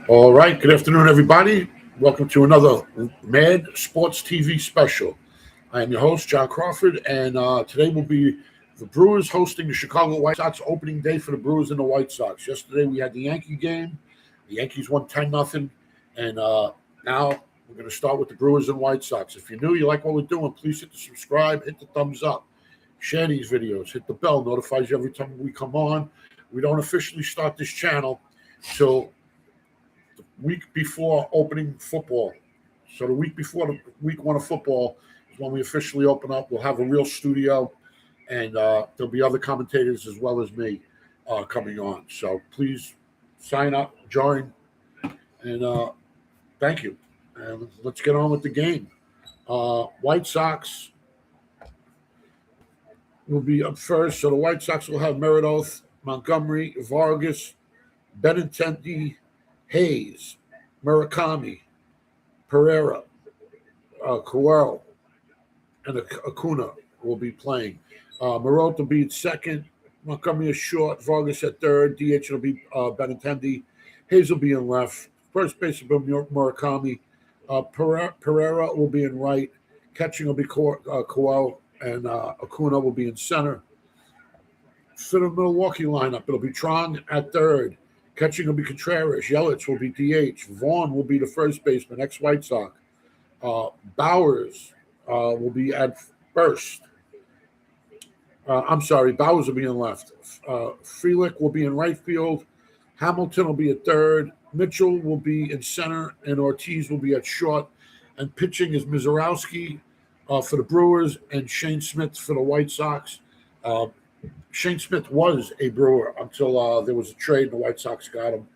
All right, good afternoon, everybody. Welcome to another Mad Sports TV special. I am your host, John Crawford, and today will be the Brewers hosting the Chicago White Sox opening day for the Brewers and the White Sox. Yesterday we had the Yankee game. The Yankees won 10-0, and now we're going to start with the Brewers and White Sox. If you're new, you like what we're doing, please hit the subscribe, hit the thumbs up, share these videos, hit the bell, notifies you every time we come on. We don't officially start this channel till the week before opening football. So the week before the week one of football is when we officially open up. We'll have a real studio, and there'll be other commentators as well as me coming on. So please sign up, join, and thank you. And let's get on with the game. White Sox will be up first. So the White Sox will have Meredith, Montgomery, Vargas, Benintendi, Hayes, Murakami, Pereira, Coelho, and Acuna will be playing. Marotta will be at second. Montgomery is short. Vargas at third. DH will be Benintendi. Hayes will be in left. First base will be Murakami. Pereira will be in right. Catching will be Coelho, and Acuna will be in center. For the Milwaukee lineup, it'll be Tron at third. Catching will be Contreras. Yelich will be DH. Vaughn will be the first baseman, ex-White Sox. Bowers will be at first. Bowers will be in left. Frelick will be in right field. Hamilton will be at third. Mitchell will be in center, and Ortiz will be at short. And pitching is Mizorowski for the Brewers and Shane Smith for the White Sox. Shane Smith was a Brewer until there was a trade, and the White Sox got him.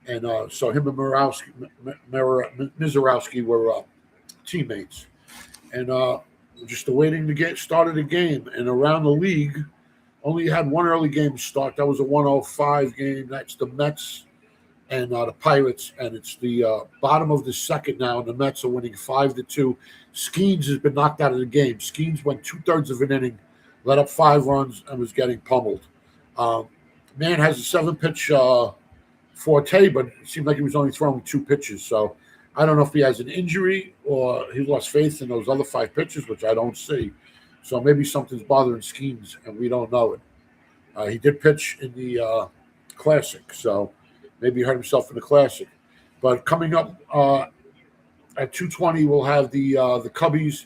And so him and Mizorowski were teammates. And just awaiting the start of the game. And around the league, only had one early game start. That was a 105 game. That's the Mets and the Pirates. And it's the bottom of the second now, and the Mets are winning 5-2. Skeens has been knocked out of the game. Skeens went 2/3 of an inning, let up 5 runs, and was getting pummeled. Man has a 7-pitch forte, but it seemed like he was only throwing 2 pitches. So I don't know if he has an injury or he lost faith in those other 5 pitches, which I don't see. So maybe something's bothering Skeens, and we don't know it. He did pitch in the Classic, so maybe he hurt himself in the Classic. But coming up at 2:20, we'll have the Cubbies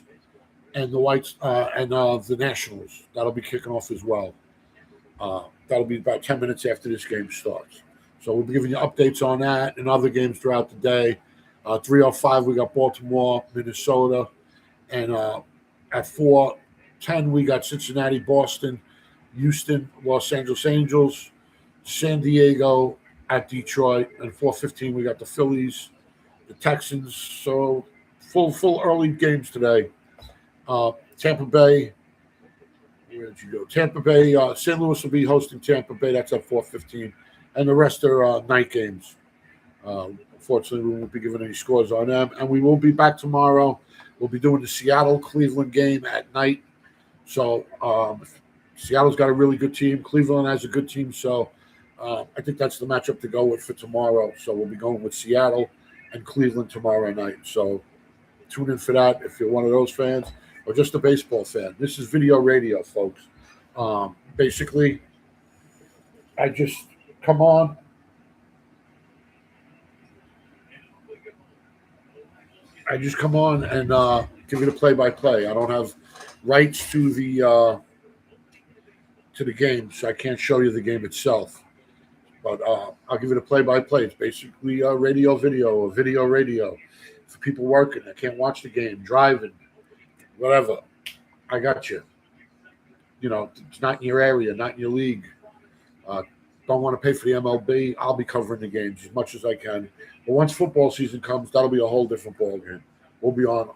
and the Whites and the Nationals. That'll be kicking off as well. That'll be about 10 minutes after this game starts. So we'll be giving you updates on that and other games throughout the day. 3:05, we got Baltimore, Minnesota. And at 4:10, we got Cincinnati, Boston, Houston, Los Angeles Angels, San Diego at Detroit. And 4:15, we got the Phillies, the Texans. So full early games today. Tampa Bay. Where did you go? Tampa Bay. St. Louis will be hosting Tampa Bay. That's at 4:15, and the rest are night games. Unfortunately, we won't be giving any scores on them, and we will be back tomorrow. We'll be doing the Seattle-Cleveland game at night. So Seattle's got a really good team. Cleveland has a good team, so I think that's the matchup to go with for tomorrow. So we'll be going with Seattle and Cleveland tomorrow night. So tune in for that if you're one of those fans or just a baseball fan. This is video radio, folks. Basically, I just come on. And give you the play-by-play. I don't have rights to the game, so I can't show you the game itself. But I'll give you the play-by-play. It's basically radio, video, for people working that can't watch the game, driving, whatever. I got you. You know, it's not in your area, not in your league. Don't want to pay for the MLB. I'll be covering the games as much as I can. But once football season comes, that'll be a whole different ballgame. We'll be on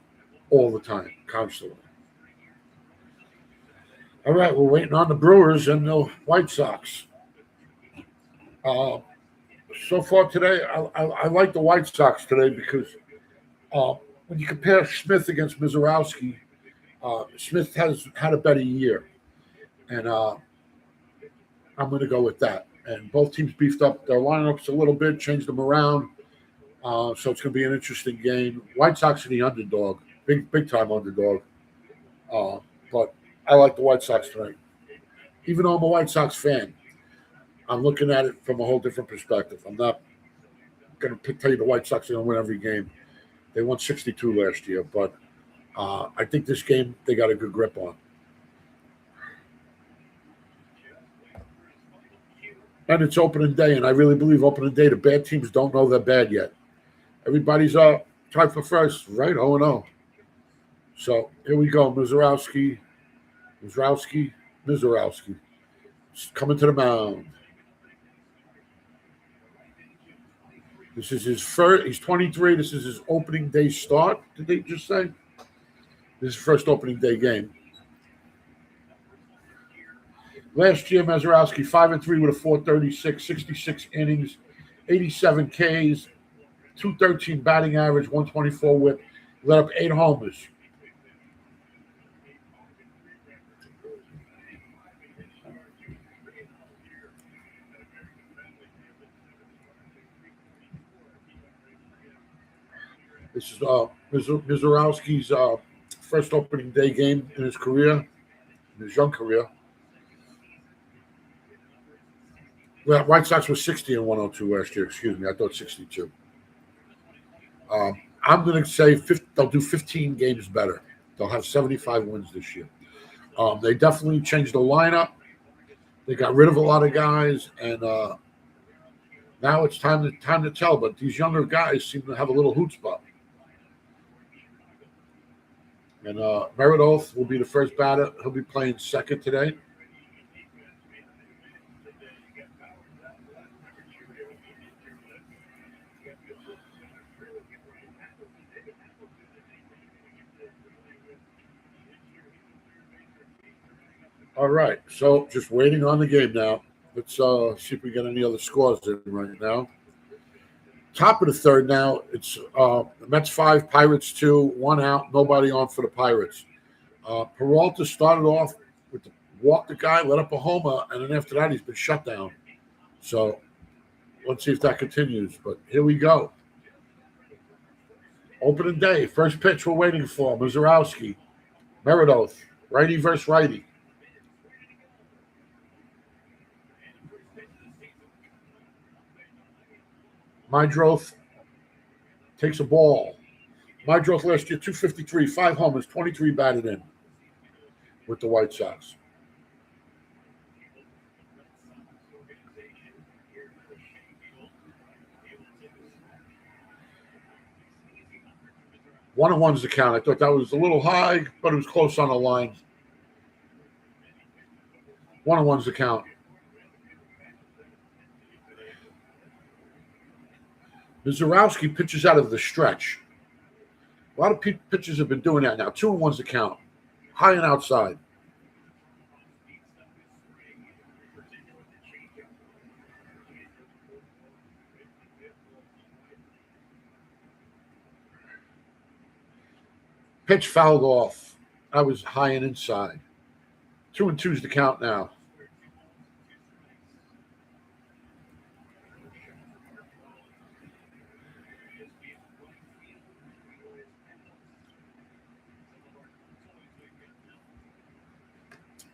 all the time, constantly. All right, we're waiting on the Brewers and the White Sox. So far today, I like the White Sox today because when you compare Smith against Mizorowski, Smith has had a better year. And I'm going to go with that. and both teams beefed up their lineups a little bit, changed them around. So it's going to be an interesting game. White Sox are the underdog, big time underdog. But I like the White Sox tonight. Even though I'm a White Sox fan, I'm looking at it from a whole different perspective. I'm not going to tell you the White Sox are going to win every game. They won 62 last year, but I think this game they got a good grip on. And it's opening day, and I really believe opening day, the bad teams don't know they're bad yet. Everybody's tied for first, right? 0-0. So here we go. Mizorowski. Coming to the mound. This is his first. He's 23. This is his opening day start. Did they just say? This is his first opening day game. Last year, Mizorowski 5-3 with a 4.36, 66 innings, 87 Ks, 213 batting average, 124 whip. Let up 8 homers. This is Mizorowski's first opening day game in his career, in his young career. Well, White Sox was 60 and 102 last year. Excuse me, I thought 62. I'm going to say they'll do 15 games better. They'll have 75 wins this year. They definitely changed the lineup. They got rid of a lot of guys, and now it's time to tell. But these younger guys seem to have a little chutzpah. And Meredith will be the first batter. He'll be playing second today. All right, so just waiting on the game now. Let's see if we get any other scores in right now. Top of the third now. It's the Mets 5, Pirates 2, 1 out, nobody on for the Pirates. Peralta started off with walk the guy, let up a homer, and then after that he's been shut down. So let's see if that continues. But here we go. Opening day, first pitch we're waiting for. Mizorowski, Meredith, righty versus righty. Mydroth takes a ball. Mydroth last year, 253, 5 homers, 23 batted in with the White Sox. One and one's the count. I thought that was a little high, but it was close on the line. 1 and one's the count. Mizorowski pitches out of the stretch. A lot of pitchers have been doing that now. 2 and one's the count. High and outside. Pitch fouled off. I was high and inside. 2 and two's the count now.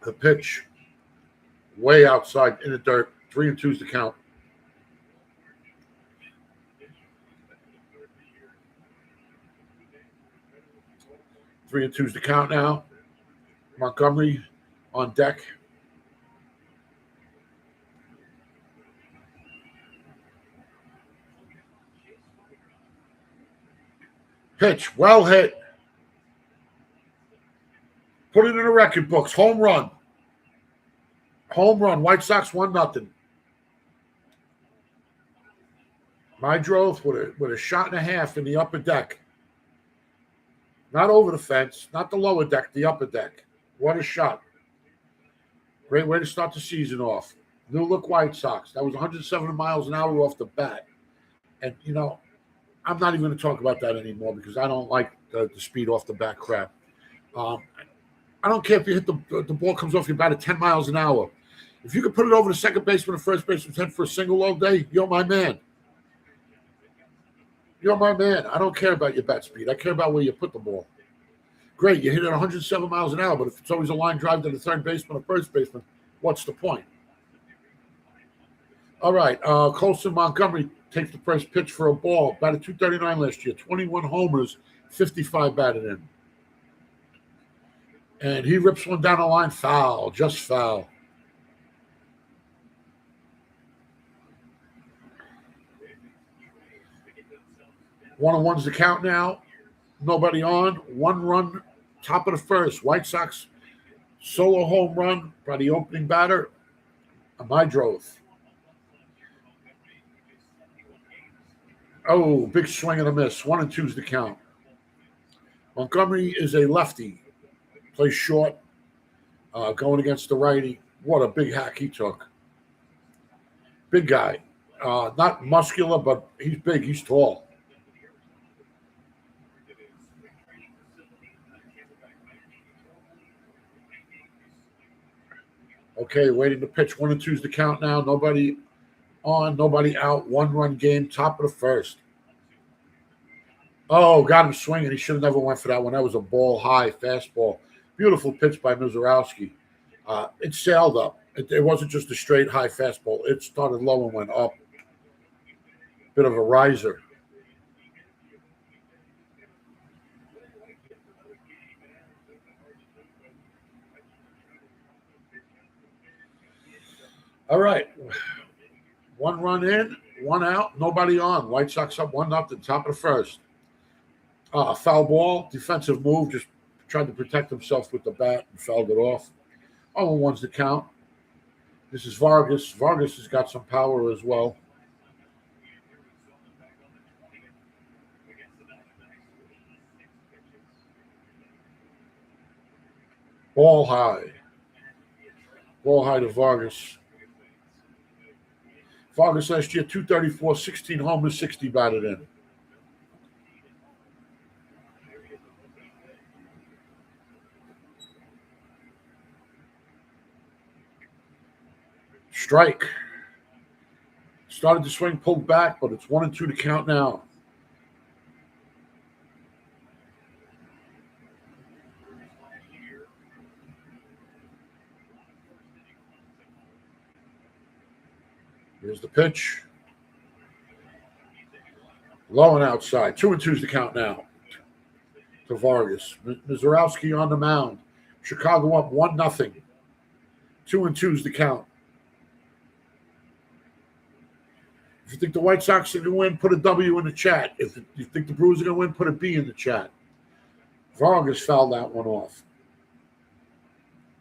The pitch way outside in the dirt. 3 and two's the count. Three and two's the count now. Montgomery on deck. Pitch, well hit. Put it in the record books. Home run. Home run. White Sox 1-0. Mydroth with a shot and a half in the upper deck. Not over the fence, not the lower deck, the upper deck. What a shot. Great way to start the season off. New look White Sox. That was 107 miles an hour off the bat. And, you know, I'm not even going to talk about that anymore because I don't like the speed off the bat crap. I don't care if you hit the ball comes off your bat at 10 miles an hour. If you could put it over the second baseman and first baseman's head for a single all day, you're my man. You're my man. I don't care about your bat speed. I care about where you put the ball. Great, you hit it 107 miles an hour, but if it's always a line drive to the third baseman or first baseman, what's the point? All right, Colson Montgomery takes the first pitch for a ball. Batted .239 last year, 21 homers, 55 batted in. And he rips one down the line, foul, just foul. One on one's the count now. Nobody on. One run, top of the first. White Sox solo home run by the opening batter, Amidroth. Oh, big swing and a miss. 1-2's the count. Montgomery is a lefty. Plays short, going against the righty. What a big hack he took. Big guy. Not muscular, but he's big. He's tall. Okay, waiting to pitch. 1-2's the count now. Nobody on, nobody out. One-run game, top of the first. Oh, got him swinging. He should have never went for that one. That was a ball high fastball. Beautiful pitch by Mizorowski. It sailed up. It wasn't just a straight high fastball. It started low and went up. Bit of a riser. All right. One run in, one out, nobody on. White Sox up 1-0, top of the first. Foul ball, defensive move, just tried to protect himself with the bat and fouled it off. 0-1's the count. This is Vargas. Vargas has got some power as well. Ball high. Ball high to Vargas. Vargas last year, 234, 16 homers, 60 batted in. Strike. Started to swing, pulled back, but it's 1-2 to count now. Here's the pitch. Low and outside. 2-2's the count now to Vargas. Mizorowski on the mound. Chicago up 1-0. 2-2's the count. If you think the White Sox are going to win, put a W in the chat. If you think the Brewers are going to win, put a B in the chat. Vargas fouled that one off.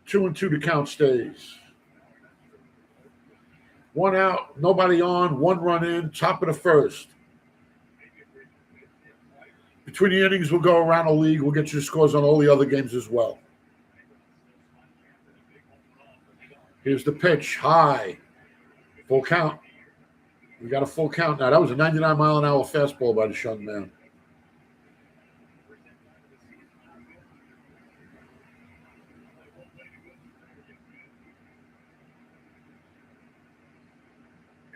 2-2 the count stays. One out, nobody on, one run in, top of the first. Between the innings, we'll go around the league. We'll get you the scores on all the other games as well. Here's the pitch, high. Full count. We got a full count now. That was a 99-mile-an-hour fastball by the young man.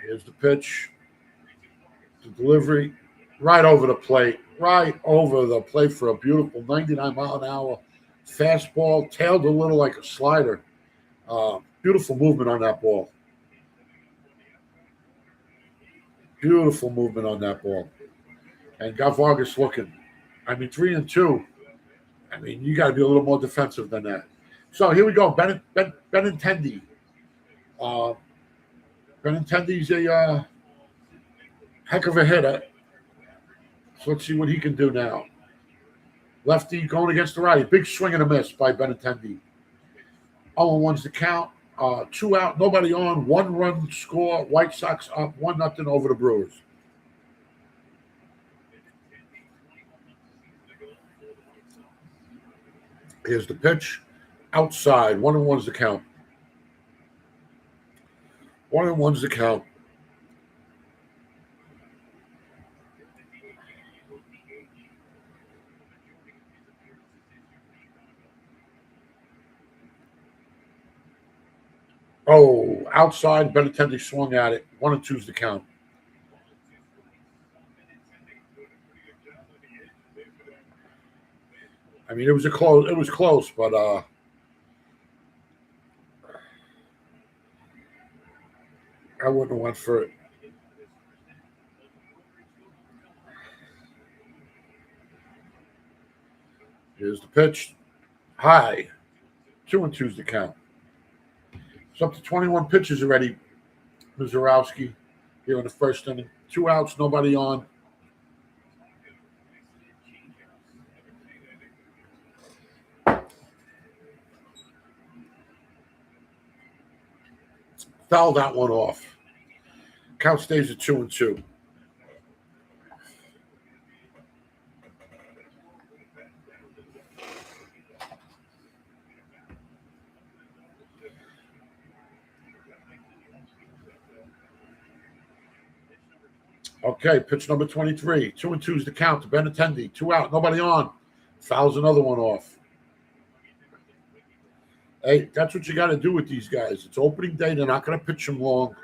Here's the pitch. The delivery. Right over the plate. Right over the plate for a beautiful 99-mile-an-hour fastball. Tailed a little like a slider. Beautiful movement on that ball. Beautiful movement on that ball. And got Vargas looking. I mean, 3-2. I mean, you got to be a little more defensive than that. So here we go. Benintendi. Benintendi's a heck of a hitter. So let's see what he can do now. Lefty going against the righty. Big swing and a miss by Benintendi. 0-1's the count. 2 out, nobody on. 1-run score. White Sox up 1-0 over the Brewers. Here's the pitch. Outside. 1-1's the count. 1-1's the count. Oh, outside. Benintendi swung at it. 1-2's the count. I mean, it was close. It was close, but I wouldn't have went for it. Here's the pitch. High. 2-2's the count. It's up to 21 pitches already. Mizorowski here in the first inning. 2 outs, nobody on. Foul that one off. Count stays at 2-2. Okay, pitch number 23. 2-2's the count to Benintendi. 2 out, nobody on. Fouls another one off. Hey, that's what you got to do with these guys. It's opening day. They're not going to pitch them long.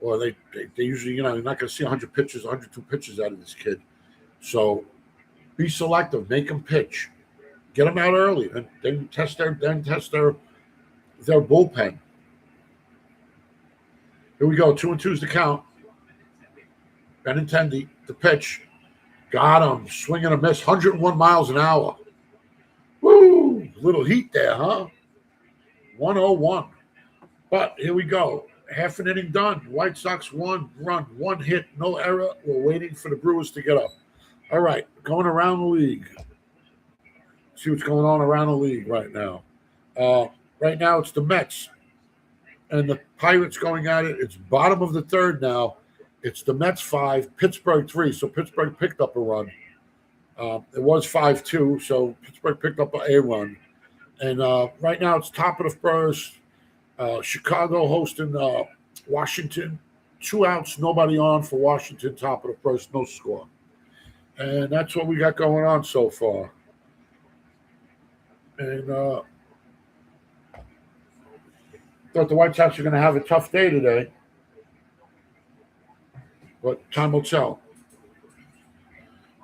Or they usually, you're not going to see 100 pitches, 102 pitches out of this kid. So be selective. Make them pitch. Get them out early. And then test their bullpen. Here we go. 2-2's the count. Benintendi, the pitch. Got him. Swing and a miss. 101 miles an hour. Woo! Little heat there, huh? 101. But here we go. Half an inning done. White Sox 1 run, 1 hit, no error. We're waiting for the Brewers to get up. All right, going around the league. See what's going on around the league right now. Right now it's the Mets and the Pirates going at it. It's bottom of the third now. It's the Mets 5, Pittsburgh 3. So Pittsburgh picked up a run. It was 5-2, so Pittsburgh picked up a run. And right now it's top of the first. Chicago hosting Washington. 2 outs, nobody on for Washington, top of the first, no score. And that's what we got going on so far. And thought the White Sox are going to have a tough day today. But time will tell.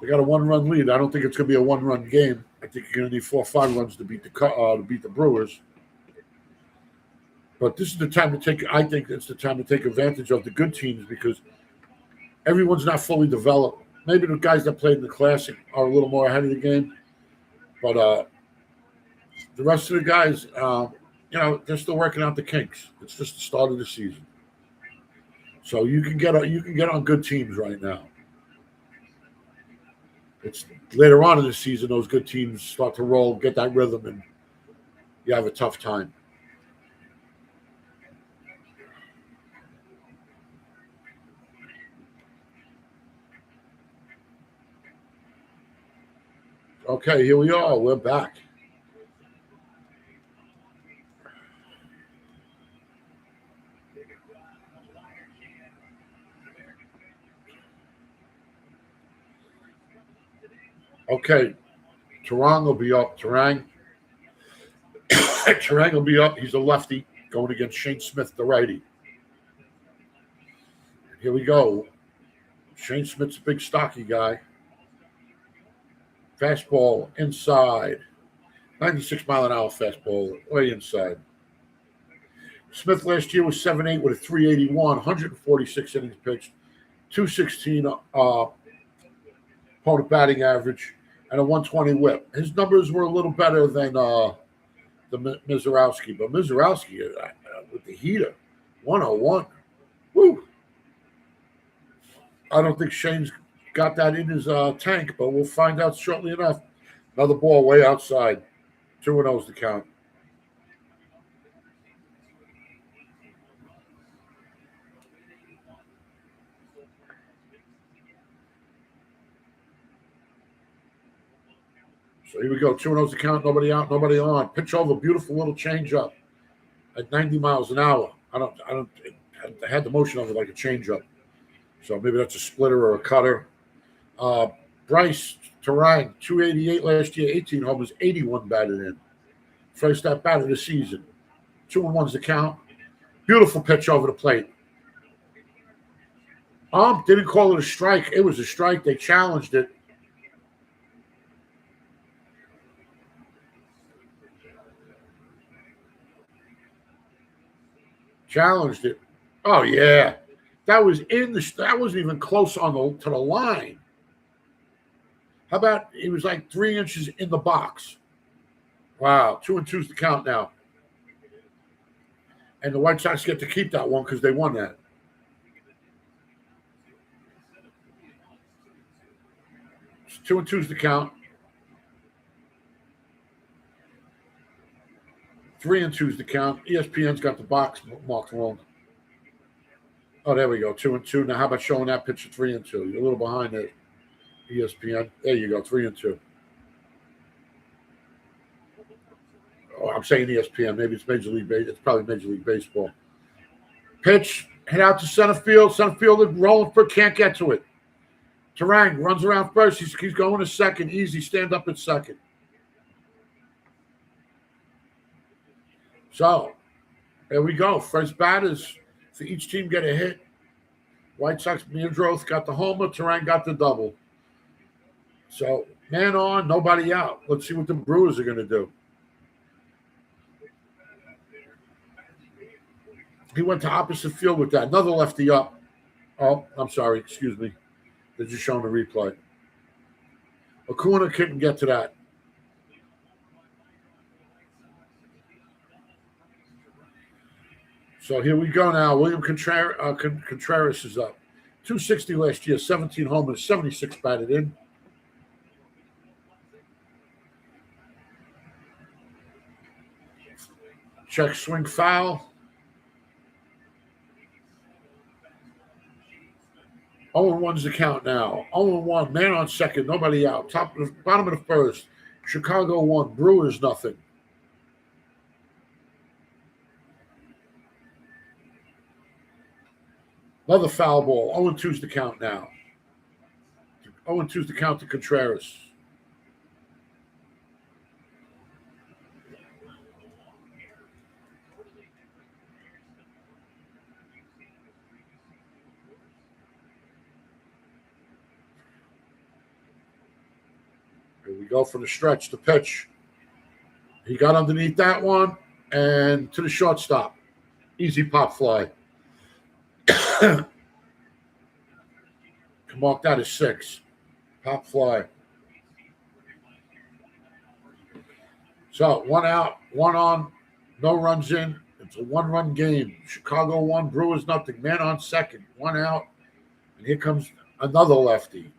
They got a 1-run lead. I don't think it's going to be a 1-run game. I think you're going to need 4 or 5 runs to beat the Brewers. But this is the time to take. I think it's the time to take advantage of the good teams because everyone's not fully developed. Maybe the guys that played in the Classic are a little more ahead of the game, but the rest of the guys, they're still working out the kinks. It's just the start of the season, so you can get on good teams right now. It's later on in the season those good teams start to roll, get that rhythm, and you have a tough time. Okay, here we are. We're back. Okay, Terang will be up. Terang will be up. He's a lefty going against Shane Smith, the righty. Here we go. Shane Smith's a big, stocky guy. Fastball inside. 96-mile-an-hour fastball way inside. Smith last year was 7-8 with a 381, 146 innings pitched, 216 opponent batting average, and a 120 whip. His numbers were a little better than the Mizorowski, but Mizorowski with the heater, 101. Woo! I don't think Shane's got that in his tank, but we'll find out shortly enough. Another ball way outside. 2-0's the count. So here we go. 2-0's the count. Nobody out, nobody on. Pitch over. Beautiful little change up at 90 miles an hour. I had the motion of it like a change up. So maybe that's a splitter or a cutter. Bryce Terang, 288 last year, 18 homers, 81 batted in. First at bat of the season. 2-1's the count. Beautiful pitch over the plate. Didn't call it a strike. It was a strike. They challenged it. Challenged it. Oh yeah, that was in the. That wasn't even close on to the line. How about it was like 3 inches in the box? Wow, 2-2's the count now, and the White Sox get to keep that one because they won that. It's 2-2's the count. 3-2's the count. ESPN's got the box marked wrong. Oh, there we go. 2-2. Now, how about showing that pitch at 3-2? You're a little behind it. ESPN. There you go. 3-2. Oh, I'm saying ESPN. Maybe it's Major League Baseball. It's probably Major League Baseball. Pitch. Head out to center field. Center fielder rolling for. Can't get to it. Terang runs around first. He's going to second. Easy. Stand up at second. So, there we go. First batters for each team get a hit. White Sox, Meandroth got the homer. Terang got the double. So, man on, nobody out. Let's see what the Brewers are going to do. He went to opposite field with that. Another lefty up. Oh, I'm sorry. Excuse me. They're just showing the replay. Acuna couldn't get to that. So here we go now. William Contreras is up. 260 last year, 17 homers, 76 batted in. Check swing foul. 0-1's the count now. 0-1, man on second, nobody out. Bottom of the first. Chicago 1, Brewers nothing. Another foul ball. 0-2's the count now. 0-2's the count to Contreras. Here we go for the stretch, the pitch. He got underneath that one and to the shortstop. Easy pop fly. Mark that as 6. Pop fly. So 1 out, 1 on, no runs in. It's a 1-run game. Chicago 1, Brewers nothing. Man on second, 1 out. And here comes another lefty.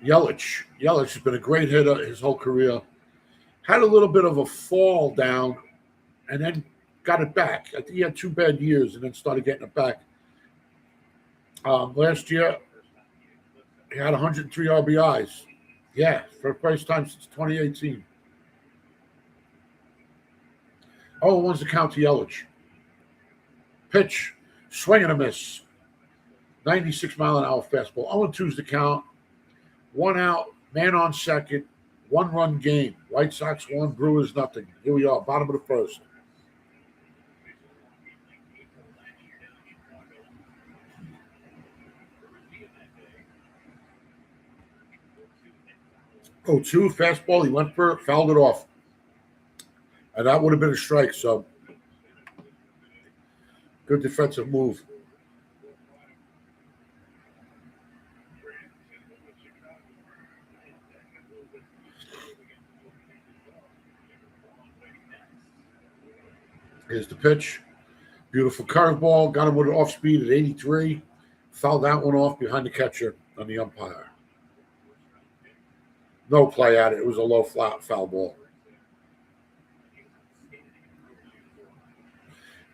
Yelich. Yelich has been a great hitter his whole career. Had a little bit of a fall down and then got it back. I think he had 2 bad years and then started getting it back. Last year, he had 103 RBIs. Yeah, for the first time since 2018. 0-1's the count to Yelich. Pitch, swing and a miss. 96-mile-an-hour fastball. 0-2's the count. 1 out, man on second, 1-run game. White Sox 1, Brewers nothing. Here we are, bottom of the first. Oh, 2 fastball. He went for it, fouled it off. And that would have been a strike, so good defensive move. Here's the pitch. Beautiful curveball. Got him with an off speed at 83. Fouled that one off behind the catcher on the umpire. No play at it. It was a low flat foul ball.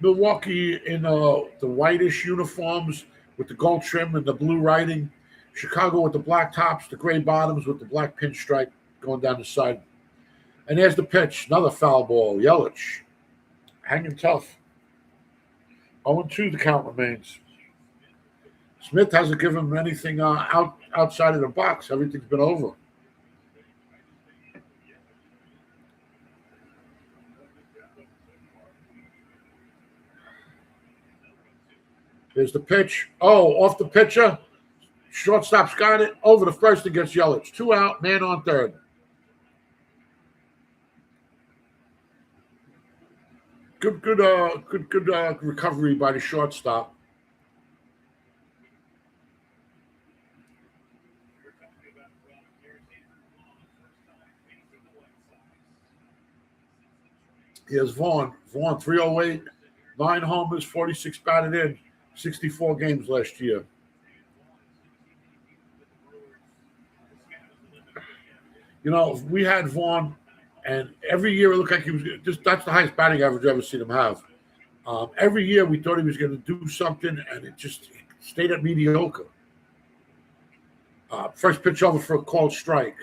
Milwaukee in the whitish uniforms with the gold trim and the blue writing. Chicago with the black tops, the gray bottoms with the black pinstripe going down the side. And there's the pitch. Another foul ball. Yelich. Hanging tough. 0-2 the count remains. Smith hasn't given him anything outside of the box. Everything's been over. Here's the pitch. Oh, off the pitcher. Shortstop's got it. Over the first against Yelich. 2 out, man on third. Good recovery by the shortstop. Here's Vaughn. Vaughn, 308, 9 homers, 46 batted in, 64 games last year. You know, we had Vaughn, and every year it looked like he was just, that's the highest batting average I've ever seen him have. Every year we thought he was going to do something, and it just stayed at mediocre. First pitch over for a called strike.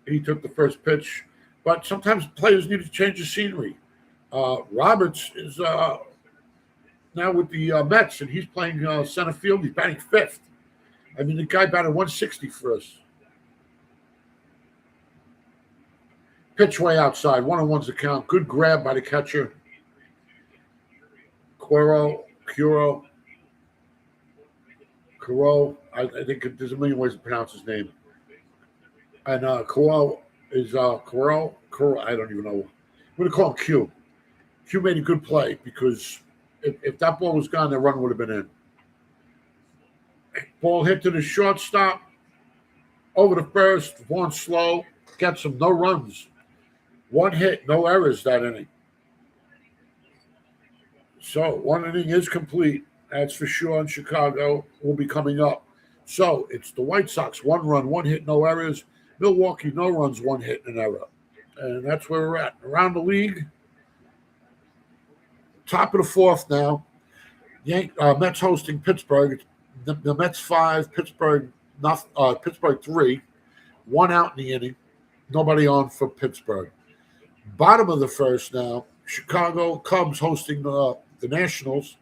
He took the first pitch. But sometimes players need to change the scenery. Roberts is now with the Mets, and he's playing center field. He's batting 5th. I mean, the guy batted 160 for us. Pitch way outside. 1-on-1's the count. Good grab by the catcher. Curo. I think there's a million ways to pronounce his name. And Curo is Curo. I don't even know. I'm going to call him Q. Q made a good play because if that ball was gone, the run would have been in. Ball hit to the shortstop. Over the first. Vaughn slow. Gets him. No runs. 1 hit. No errors that inning. So 1 inning is complete. That's for sure. In Chicago will be coming up. So it's the White Sox. 1 run, 1 hit, no errors. Milwaukee, no runs, 1 hit, and an error. And that's where we're at. Around the league, top of the 4th now. Mets hosting Pittsburgh. The Mets 5, Pittsburgh 3. 1 out in the inning. Nobody on for Pittsburgh. Bottom of the 1st now. Chicago Cubs hosting the Nationals.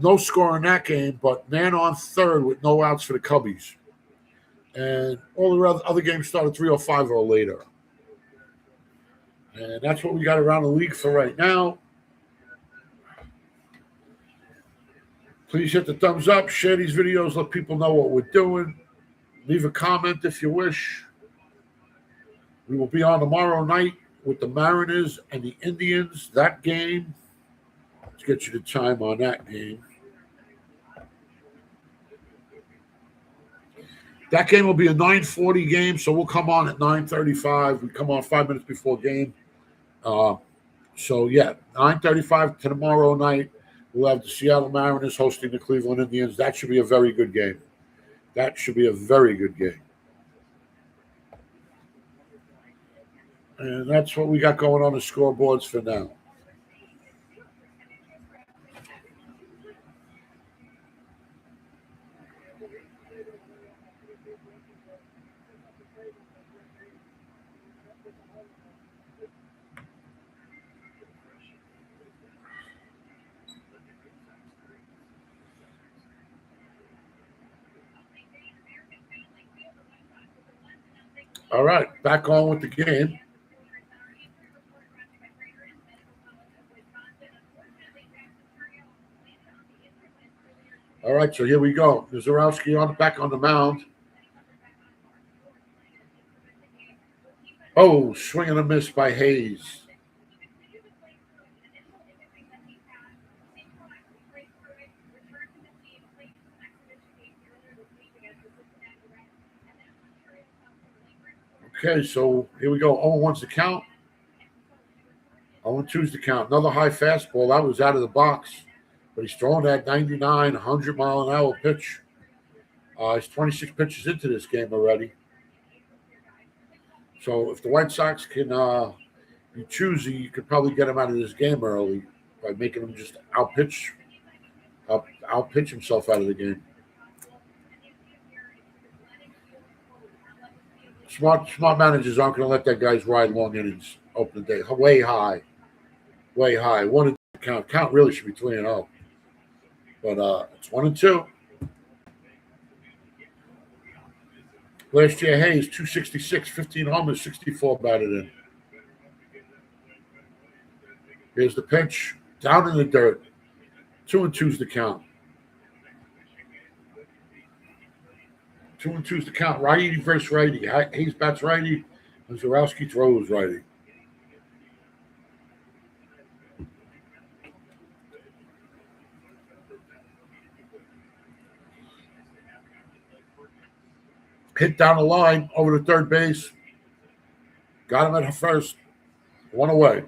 No score in that game, but man on 3rd with no outs for the Cubbies. And all the other games started 3:05 or later. And that's what we got around the league for right now. Please hit the thumbs up, share these videos, let people know what we're doing. Leave a comment if you wish. We will be on tomorrow night with the Mariners and the Indians. That game. Let's get you the time on that game. That game will be a 9:40 game, so we'll come on at 9:35. We come on 5 minutes before game. So, yeah, 9:35 to tomorrow night. We'll have the Seattle Mariners hosting the Cleveland Indians. That should be a very good game. And that's what we got going on the scoreboards for now. All right, back on with the game. All right, so here we go. Zarowski back on the mound. Oh, swing and a miss by Hayes. Okay, so here we go. 0-1's the count. 0-2's the count. Another high fastball. That was out of the box. But he's throwing that 99, 100-mile-an-hour pitch. He's 26 pitches into this game already. So if the White Sox can be choosy, you could probably get him out of this game early by making him just outpitch himself out of the game. Smart managers aren't going to let that guys ride long innings open the day. Way high. 1-2 count. Count really should be 3-0. But it's 1-2. Last year, Hayes, 266, 15 homers, 64 batted in. Here's the pitch. Down in the dirt. 2-2's the count. 2-2's the count. Righty versus righty. Hayes bats righty, and Zarowski throws righty. Hit down the line over to third base. Got him at first. One away.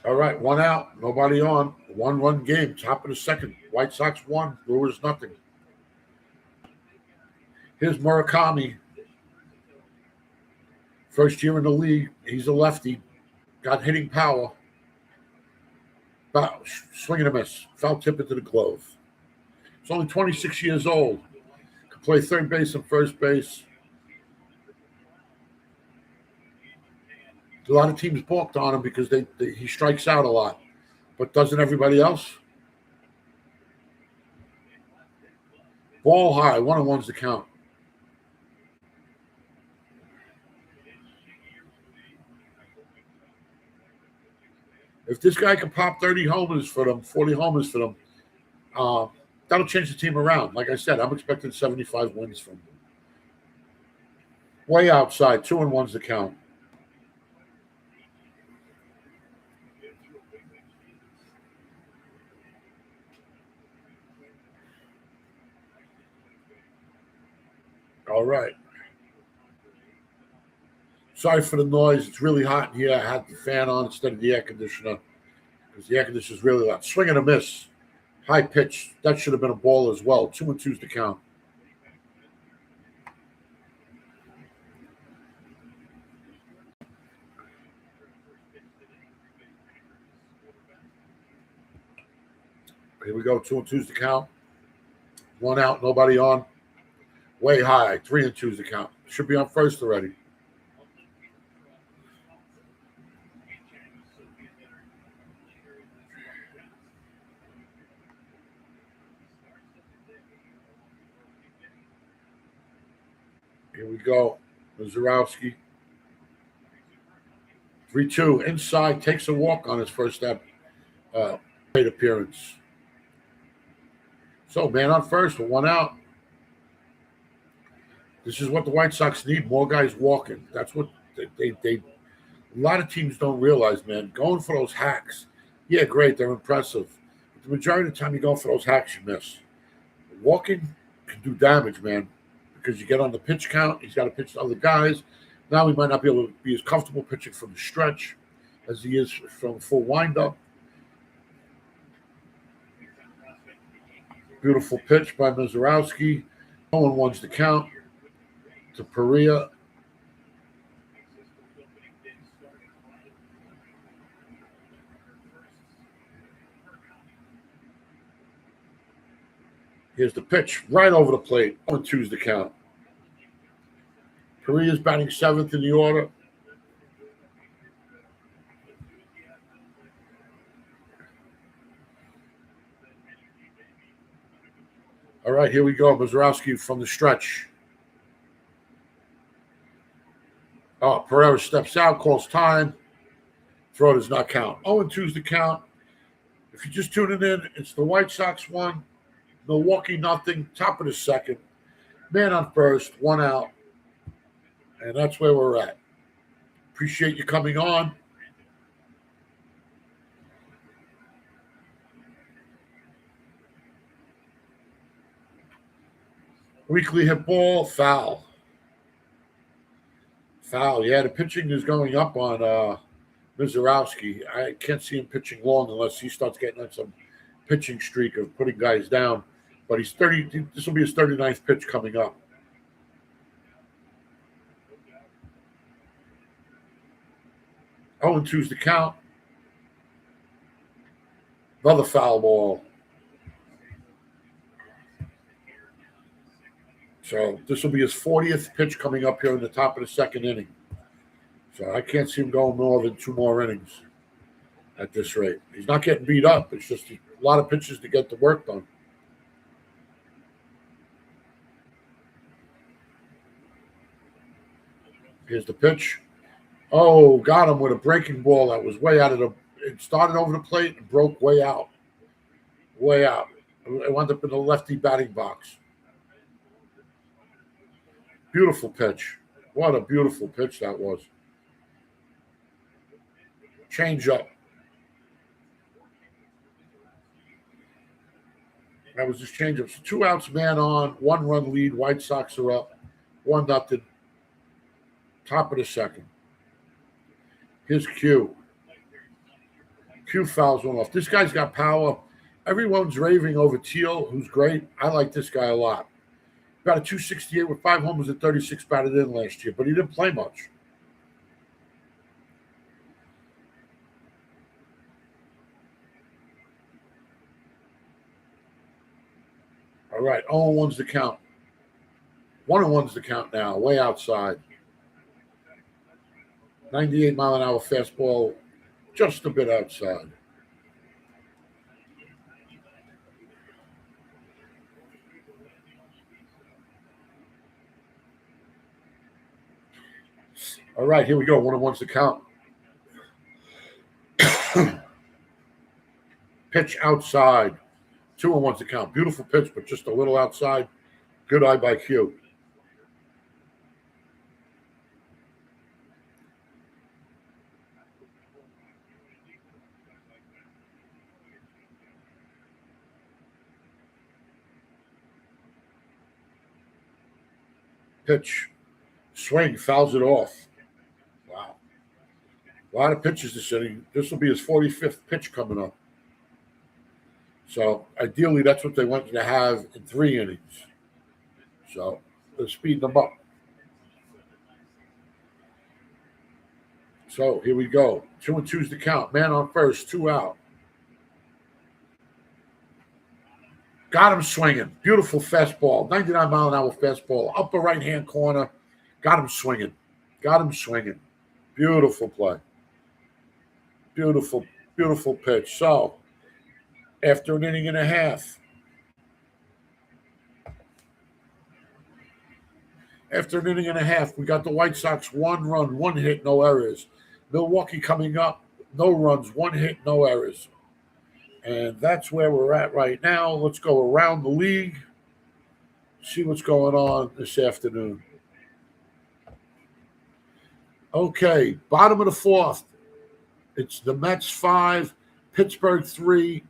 All right, one out, nobody on. 1-1 game, top of the second. White Sox 1, Brewers nothing. Here's Murakami. First year in the league. He's a lefty. Got hitting power. Swing and a miss. Foul tip into the glove. He's only 26 years old. Can play third base and first base. A lot of teams balked on him because he strikes out a lot. But doesn't everybody else? Ball high. 1-1's the count. If this guy can pop 30 homers for them, 40 homers for them, that'll change the team around. Like I said, I'm expecting 75 wins from him. Way outside. 2-1's the count. All right. Sorry for the noise. It's really hot in here. I had the fan on instead of the air conditioner because the air conditioner is really loud. Swing and a miss. High pitch. That should have been a ball as well. 2-2's the count. Here we go. 2-2's the count. One out. Nobody on. Way high. 3-2's the count. Should be on first already. Here we go. Zarowski. 3-2. Inside. Takes a walk on his first step. Plate appearance. So, man on first with one out. This is what the White Sox need, more guys walking. That's what they a lot of teams don't realize, man. Going for those hacks, yeah, great, they're impressive. But the majority of the time you go for those hacks, you miss. Walking can do damage, man, because you get on the pitch count. He's got to pitch to other guys. Now he might not be able to be as comfortable pitching from the stretch as he is from full windup. Beautiful pitch by Zarowski. 0-1's the count to Perea. Here's the pitch right over the plate. 0-2's the count. Perea's batting seventh in the order. All right, here we go. Zarowski from the stretch. Pereira steps out, calls time. Throw does not count. 0-2's the count. If you're just tuning in, it's the White Sox 1, Milwaukee nothing, top of the second. Man on first, one out. And that's where we're at. Appreciate you coming on. Weekly hit ball, foul. Foul, yeah, the pitching is going up on Zarowski. I can't see him pitching long unless he starts getting on some pitching streak of putting guys down. But he's 30. This will be his 39th pitch coming up. Oh, and 2's the count. Another foul ball. So this will be his 40th pitch coming up here in the top of the second inning. So I can't see him going more than 2 more innings at this rate. He's not getting beat up. It's just A lot of pitches to get the work done. Here's the pitch. Oh, got him with a breaking ball that was way out of the. It started over the plate and broke way out. Way out. It wound up in the lefty batting box. Beautiful pitch. What a beautiful pitch that was. Change up. That was his change up. So 2 outs, man on, 1 run lead. White Sox are up. 1-0. Top of the second. Here's Q. Q fouls one off. This guy's got power. Everyone's raving over Teal, who's great. I like this guy a lot. Got a 268 with 5 homers and 36 batted in last year, but he didn't play much. All right, 0-1's the count. 1-1's the count now, way outside. 98-mile-an-hour fastball, just a bit outside. All right, here we go. 1-1's the count. Pitch outside. 2-1's the count. Beautiful pitch, but just a little outside. Good eye by Q. Pitch. Swing. Fouls it off. Wow. A lot of pitches this inning. This will be his 45th pitch coming up. So ideally, that's what they want you to have in 3 innings. So they're speeding them up. So here we go. 2-2's the count. Man on first, 2 out. Got him swinging. Beautiful fastball. 99-mile-an-hour fastball. Upper right-hand corner. Got him swinging. Got him swinging. Beautiful play. Beautiful, beautiful pitch. So after an inning and a half, we got the White Sox 1 run, 1 hit, no errors. Milwaukee coming up, no runs, 1 hit, no errors. And that's where we're at right now. Let's go around the league, see what's going on this afternoon. Okay, bottom of the 4th. It's the Mets 5, Pittsburgh 3.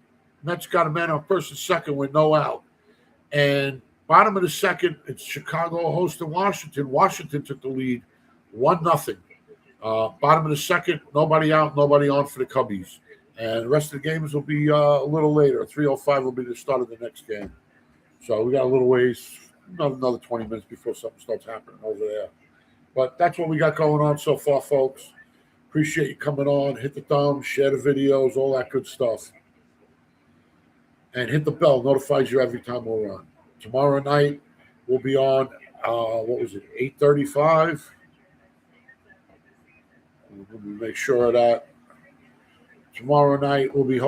Mets got a man on first and second with no out. And bottom of the 2nd, it's Chicago hosting Washington. Washington took the lead, 1-0. Bottom of the 2nd, nobody out, nobody on for the Cubbies. And the rest of the games will be a little later. 3:05 will be the start of the next game. So we got a little ways, another 20 minutes before something starts happening over there. But that's what we got going on so far, folks. Appreciate you coming on. Hit the thumb, share the videos, all that good stuff. And hit the bell. Notifies you every time we're on. Tomorrow night, we'll be on, 8:35? Let me make sure of that. Tomorrow night, we'll be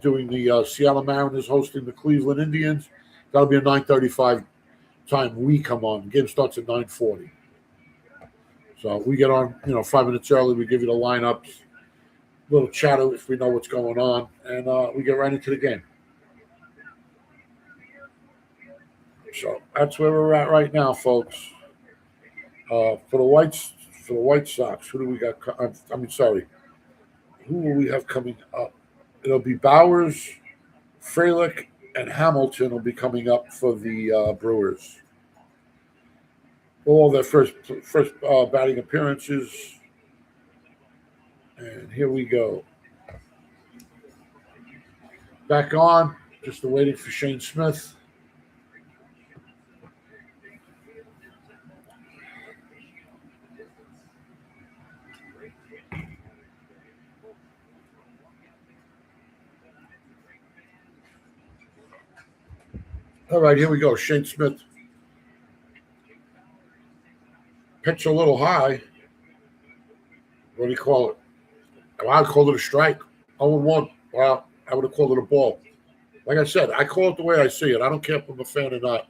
doing the Seattle Mariners hosting the Cleveland Indians. That'll be a 9:35 time we come on. The game starts at 9:40. So we get on, 5 minutes early. We give you the lineups, little chat if we know what's going on, and we get right into the game. So that's where we're at right now, folks. For the White Sox, who do we got? Who will we have coming up? It'll be Bowers, Frelick, and Hamilton will be coming up for the Brewers. All their first batting appearances. And here we go. Back on, just waiting for Shane Smith. All right, here we go. Shane Smith. Pitch a little high. What do you call it? I called it a strike. 0-1. Wow. I would have called it a ball. Like I said, I call it the way I see it. I don't care if I'm a fan or not.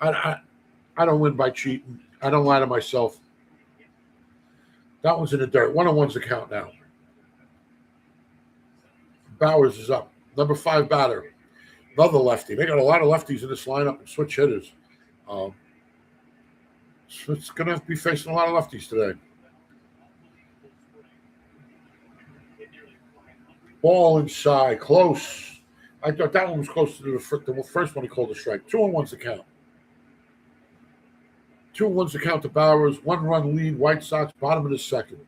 I, I, I don't win by cheating. I don't lie to myself. That one's in the dirt. 1-on-1's the count now. Bowers is up. Number 5 batter. Another lefty. They got a lot of lefties in this lineup and switch hitters. Um, so it's going to be facing a lot of lefties today. Ball inside. Close. I thought that one was close to the first one he called a strike. 2-on-1's the count. 2-1's the count to Bowers. 1-run lead. White Sox, bottom of the second.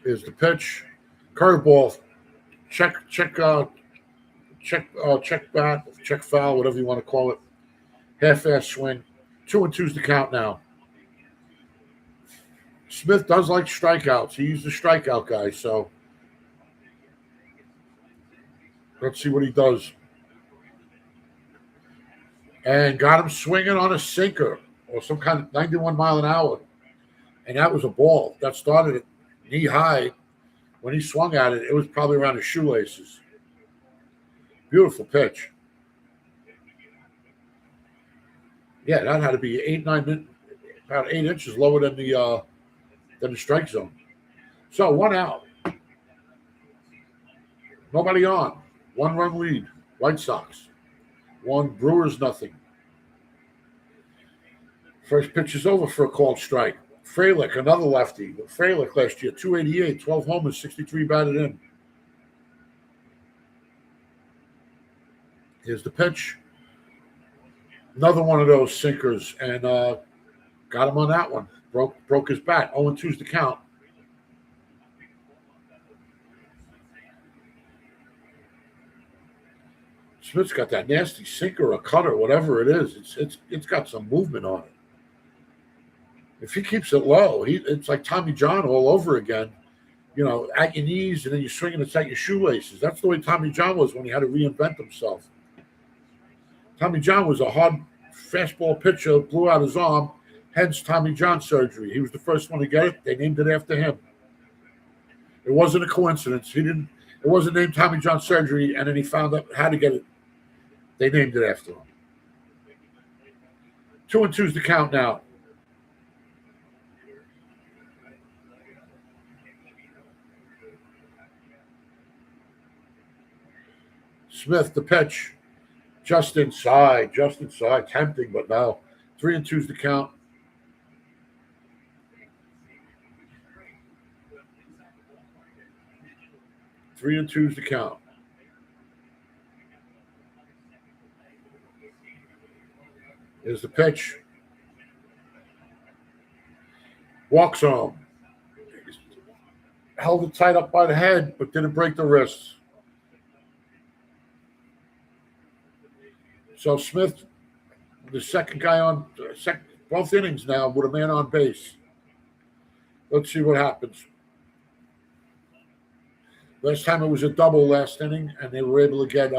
Here's the pitch. Curveball. Check bat, check foul, whatever you want to call it. Half-ass swing. 2-2's the count now. Smith does like strikeouts. He's the strikeout guy, so let's see what he does. And got him swinging on a sinker or some kind of 91 mile an hour. And that was a ball. That started at knee high. When he swung at it, it was probably around his shoelaces. Beautiful pitch. Yeah, that had to be 8 inches lower than the strike zone. So 1 out. Nobody on. 1-run lead. White Sox. 1, Brewers nothing. First pitch is over for a called strike. Frelick, another lefty. Frelick last year, 288, 12 homers, 63 batted in. Here's the pitch. Another one of those sinkers, and got him on that one. Broke his bat. 0-2's the count. Smith's got that nasty sinker or cutter, whatever it is. It's got some movement on it. If he keeps it low, it's like Tommy John all over again. You know, at your knees, and then you're swinging it's at your shoelaces. That's the way Tommy John was when he had to reinvent himself. Tommy John was a hard fastball pitcher, blew out his arm, hence Tommy John surgery. He was the first one to get it. They named it after him. It wasn't a coincidence. It wasn't named Tommy John surgery, and then he found out how to get it. They named it after him. 2-2's the count now. Smith, the pitch. Just inside. Tempting, but no. 3-2's the count. Three and two's the count. Here's the pitch. Walks home. Held it tight up by the head, but didn't break the wrist. So Smith, the second guy on both innings now with a man on base. Let's see what happens. Last time it was a double last inning, and they were able to get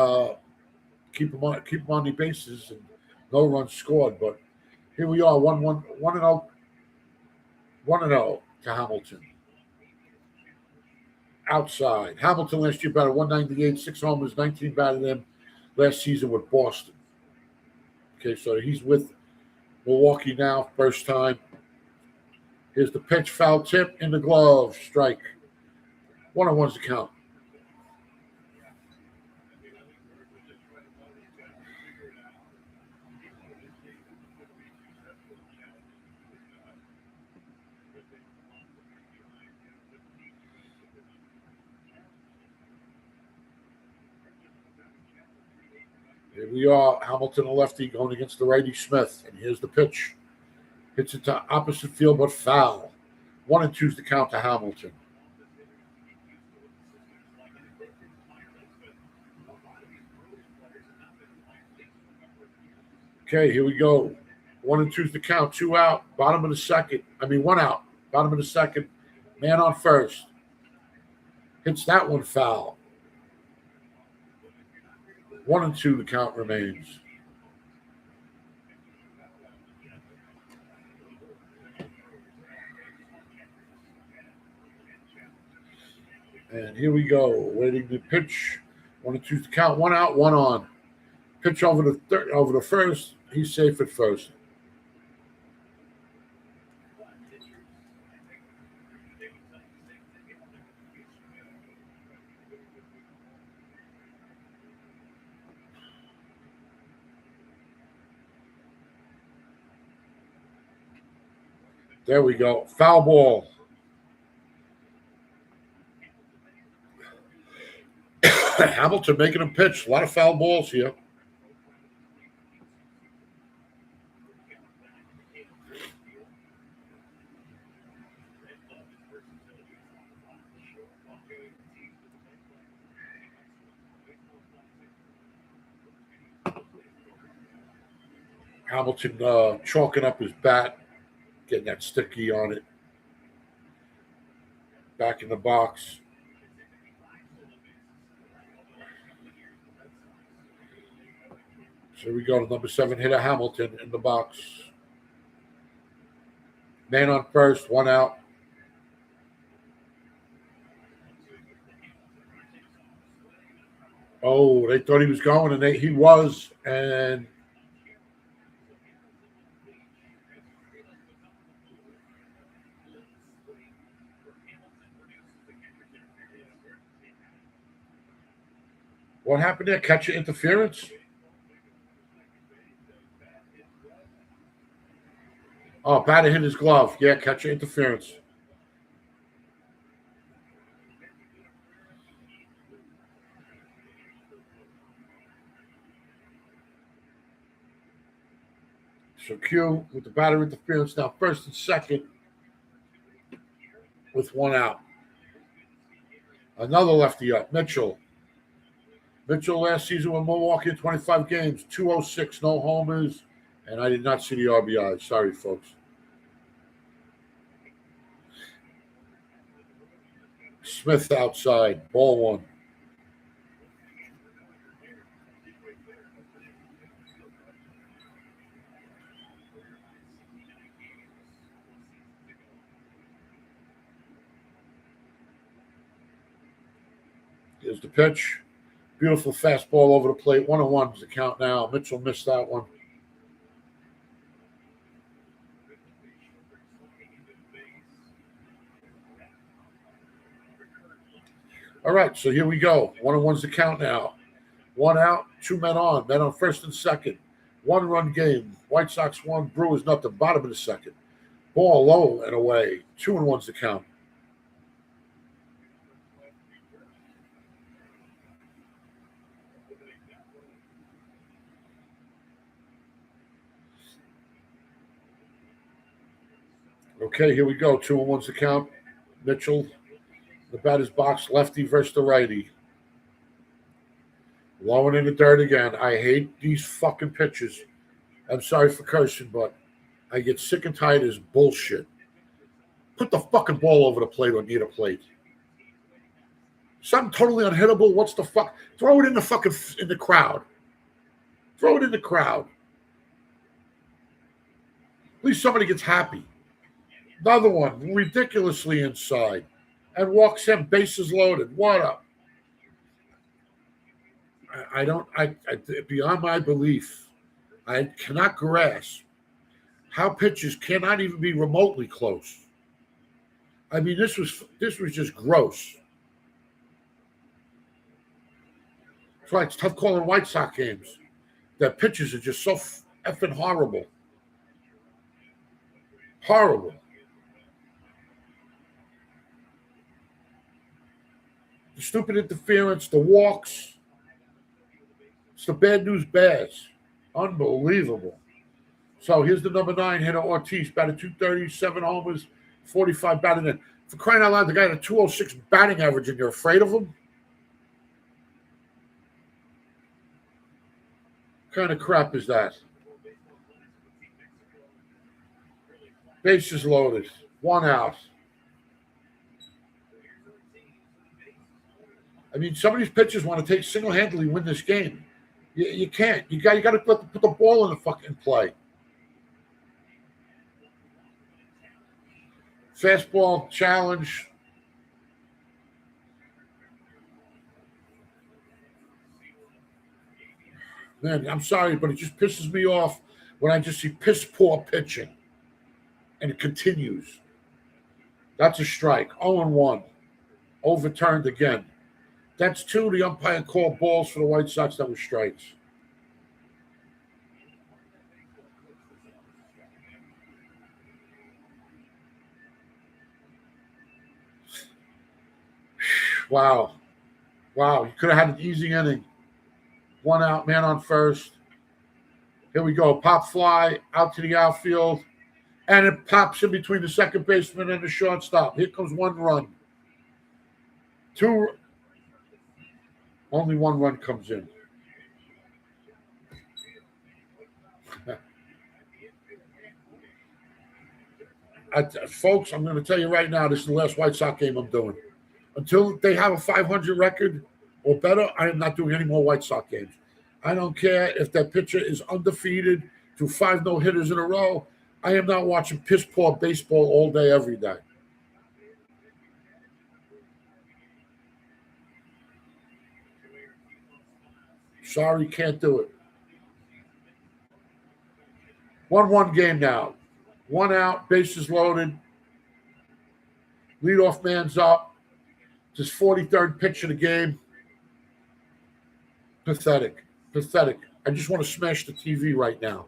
keep them on the bases, and no runs scored. But here we are, 1-0 to Hamilton. Outside, Hamilton last year batted 198, 6 homers, 19 batted in last season with Boston. Okay, so he's with Milwaukee now, first time. Here's the pitch, foul tip in the glove, strike. 1-1's the count. Here we are, Hamilton, a lefty, going against the righty Smith. And here's the pitch. Hits it to opposite field, but foul. 1-2's the count to Hamilton. Okay, here we go. 1-2's the count. 2 out. Bottom of the second. 1 out. Bottom of the second. Man on first. Hits that one foul. 1-2, the count remains. And here we go. Waiting to pitch. 1-2 count. One out, one on. Pitch over the first. He's safe at first. There we go. Foul ball. Hamilton making him pitch. A lot of foul balls here. Hamilton chalking up his bat, getting that sticky on it. Back in the box. So we go to number 7 hitter Hamilton in the box. Man on first, one out. Oh, they thought he was going, and he was. And what happened there? Catcher interference? Oh, batter hit his glove. Yeah, catcher interference. So Q with the batter interference now first and second with one out. Another lefty up, Mitchell. Mitchell last season with Milwaukee in 25 games, 206, no homers, and I did not see the RBI. Sorry, folks. Smith outside, ball one. Here's the pitch. Beautiful fastball over the plate. 1-1 is the count now. Mitchell missed that one. All right, so here we go. 1-1's the count now. One out, two men on first and second. 1-run game. White Sox won, Brewers nothing. Bottom of the second. Ball low and away. 2-1's the count. Okay, here we go. 2-1's the count. Mitchell, the batter's box, lefty versus the righty. Low in the dirt again. I hate these fucking pitches. I'm sorry for cursing, but I get sick and tired of this bullshit. Put the fucking ball over the plate or near the plate. Something totally unhittable. What's the fuck? Throw it in the crowd. Throw it in the crowd. At least somebody gets happy. Another one, ridiculously inside. And walks in, bases loaded. What up? I don't, beyond my belief, I cannot grasp how pitches cannot even be remotely close. I mean, this was just gross. That's why it's tough calling White Sox games. Their pitches are just so effing horrible. Horrible. The stupid interference, the walks. It's the bad news bears. Unbelievable. So here's the number 9 hitter, Ortiz, batted 237 homers, 45 batting in. For crying out loud, the guy had a 206 batting average, and you're afraid of him? What kind of crap is that? Bases loaded. One out. I mean, some of these pitchers want to take single-handedly win this game. You can't. You got to put the ball in the fucking play. Fastball challenge. Man, I'm sorry, but it just pisses me off when I just see piss poor pitching. And it continues. That's a strike. 0-1. Overturned again. That's two. The umpire called balls for the White Sox that were strikes. Wow. Wow. You could have had an easy inning. One out, man on first. Here we go. Pop fly out to the outfield. And it pops in between the second baseman and the shortstop. Here comes one run. Two. Only one run comes in. Folks, I'm going to tell you right now, this is the last White Sox game I'm doing. Until they have a 500 record or better, I am not doing any more White Sox games. I don't care if that pitcher is undefeated through 5 no-hitters in a row. I am not watching piss-poor baseball all day, every day. Sorry, can't do it. 1-1 game now. One out, bases loaded. Leadoff man's up. His 43rd pitch of the game. Pathetic. Pathetic. I just want to smash the TV right now.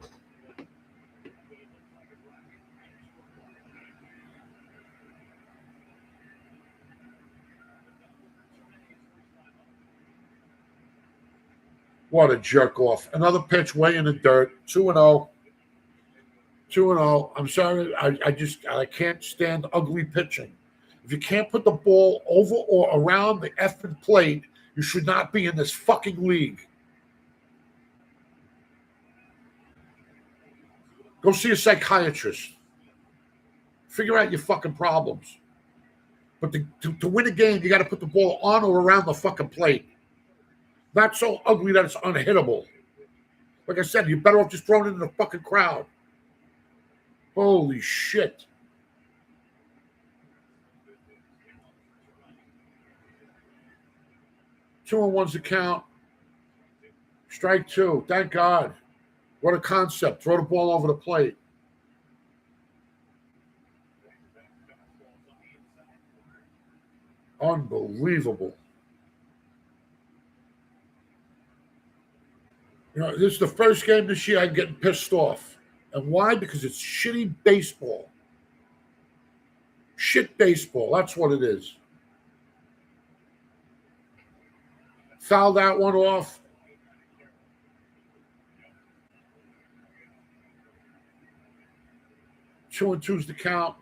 What a jerk off. Another pitch way in the dirt. 2-0. 2-0. I'm sorry. I can't stand ugly pitching. If you can't put the ball over or around the effing plate, you should not be in this fucking league. Go see a psychiatrist. Figure out your fucking problems. But to win a game, you got to put the ball on or around the fucking plate. Not so ugly that it's unhittable. Like I said, you're better off just throwing it in the fucking crowd. Holy shit. Two and one's the count. Strike two. Thank God. What a concept. Throw the ball over the plate. Unbelievable. You know, this is the first game this year I'm getting pissed off. And why? Because it's shitty baseball. Shit baseball. That's what it is. Foul that one off. Two and two's the count.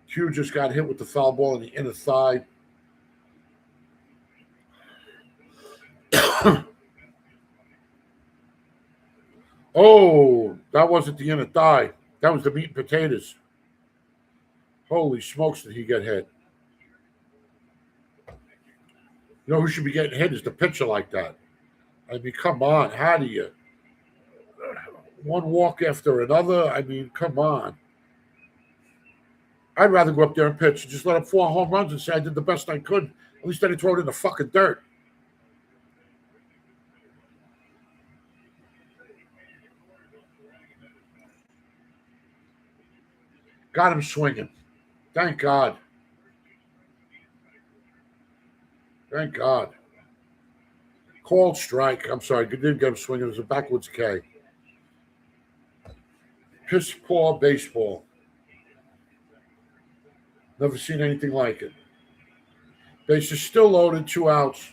Hugh just got hit with the foul ball in the inner thigh. Oh, that wasn't the inner thigh. That was the meat and potatoes. Holy smokes, did he get hit? You know who should be getting hit is the pitcher like that. I mean, come on. How do you? One walk after another. I mean, come on. I'd rather go up there and pitch and just let up 4 home runs and say I did the best I could. At least I didn't throw it in the fucking dirt. Got him swinging. Thank God. Thank God. Called strike. I'm sorry. Didn't get him swinging. It was a backwards K. Piss poor baseball. Never seen anything like it. Bases still loaded, 2 outs.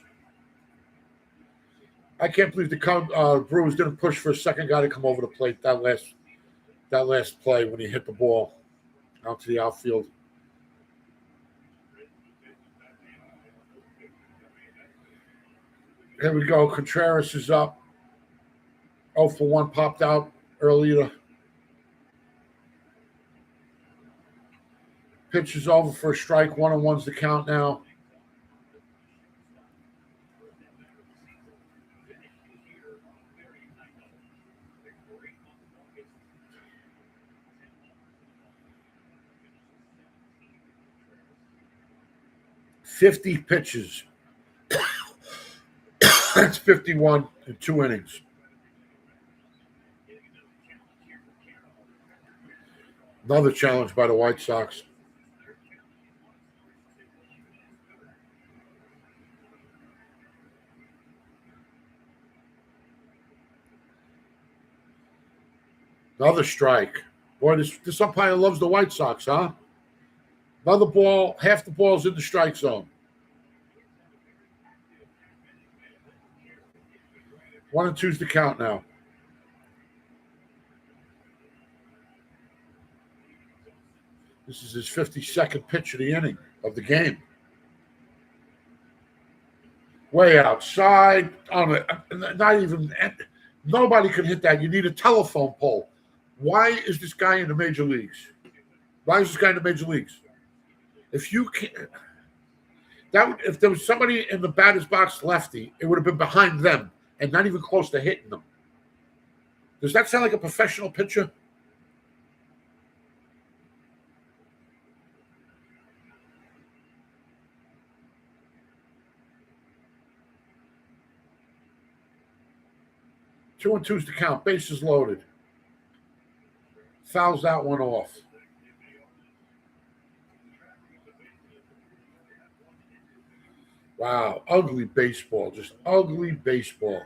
I can't believe the Brewers didn't push for a second guy to come over the plate that last play when he hit the ball out to the outfield. Here we go. Contreras is up. 0 for 1 popped out earlier. Pitch is over for a strike. 1-1's the count now. 50 pitches. That's 51 in 2 innings. Another challenge by the White Sox. Another strike. Boy, this umpire loves the White Sox, huh? Another ball, half the ball's in the strike zone. 1-2's the count now. This is his 52nd pitch of the inning of the game. Way outside. Not even. Nobody can hit that. You need a telephone pole. Why is this guy in the major leagues? Why is this guy in the major leagues? If you can't, if there was somebody in the batter's box lefty, it would have been behind them and not even close to hitting them. Does that sound like a professional pitcher? Two and two's to count. Bases loaded. Fouls that one off. Wow. Ugly baseball. Just ugly baseball.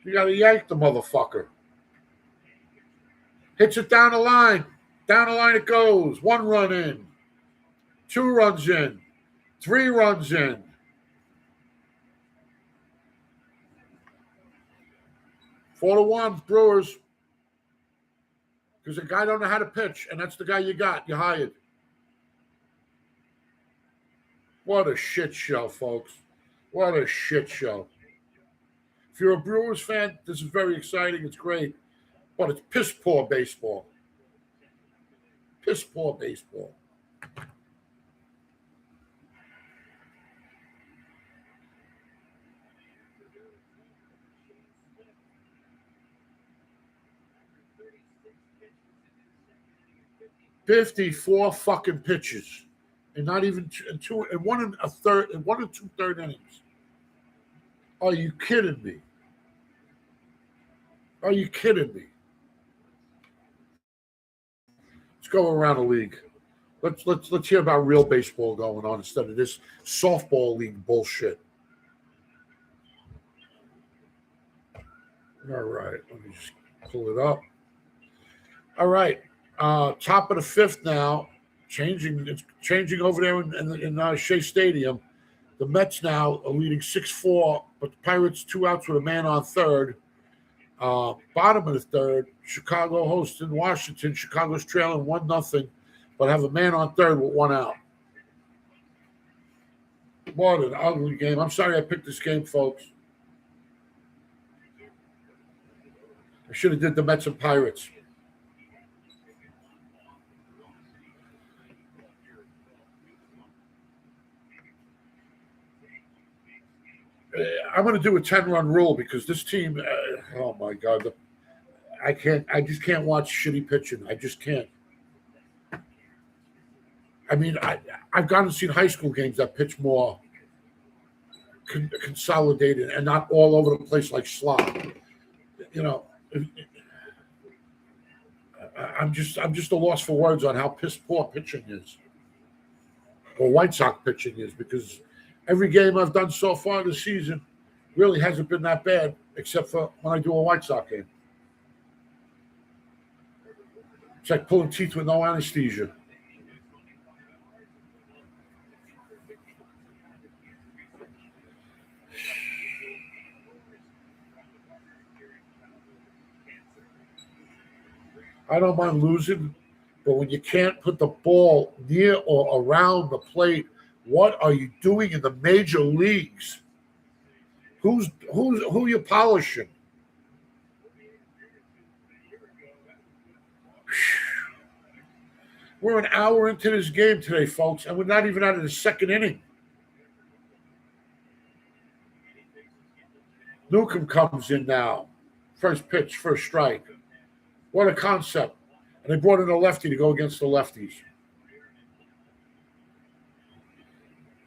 You got to yank the motherfucker. Hits it down the line. Down the line it goes. 1 run in. 2 runs in. 3 runs in. Four to 1, Brewers. Because the guy don't know how to pitch, and that's the guy you got. You hired. What a shit show, folks. What a shit show. If you're a Brewers fan, this is very exciting. It's great. But it's piss poor baseball. Piss poor baseball. $54 fucking pitches, and not even two, and 1 1/3, and 1 2/3 innings. Are you kidding me? Are you kidding me? Let's go around the league. Let's hear about real baseball going on instead of this softball league bullshit. All right, let me just pull it up. All right, top of the 5th now. It's changing over there in Shea Stadium. The Mets now are leading 6-4, but the Pirates 2 outs with a man on third. Bottom of the 3rd, Chicago hosting Washington. Chicago's trailing 1-0, but have a man on third with 1 out. What an ugly game. I'm sorry I picked this game, folks. I should have did the Mets and Pirates. I'm going to do a 10-run rule because this team, oh my God, I just can't watch shitty pitching. I just can't. I mean, I've gone and seen high school games that pitch more consolidated and not all over the place like slop. You know, I'm just a loss for words on how piss poor pitching is, or White Sox pitching is, because every game I've done so far this season really hasn't been that bad, except for when I do a White Sox game. It's like pulling teeth with no anesthesia. I don't mind losing, but when you can't put the ball near or around the plate, what are you doing in the major leagues? Who you polishing? We're an hour into this game today, folks, and we're not even out of the 2nd inning. Newcomb comes in now. First pitch, first strike. What a concept. And they brought in a lefty to go against the lefties.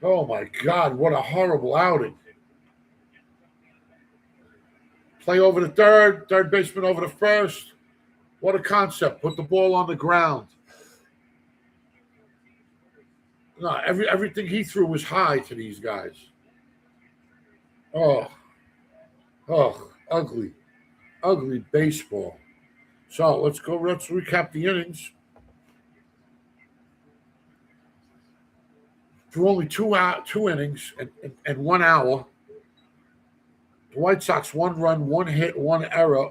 Oh my God, what a horrible outing. Play over the third baseman over the first. What a concept. Put the ball on the ground. No, everything he threw was high to these guys. Oh, ugly. Ugly baseball. So let's recap the innings. Through only two innings and 1 hour, the White Sox 1 run, 1 hit, 1 error.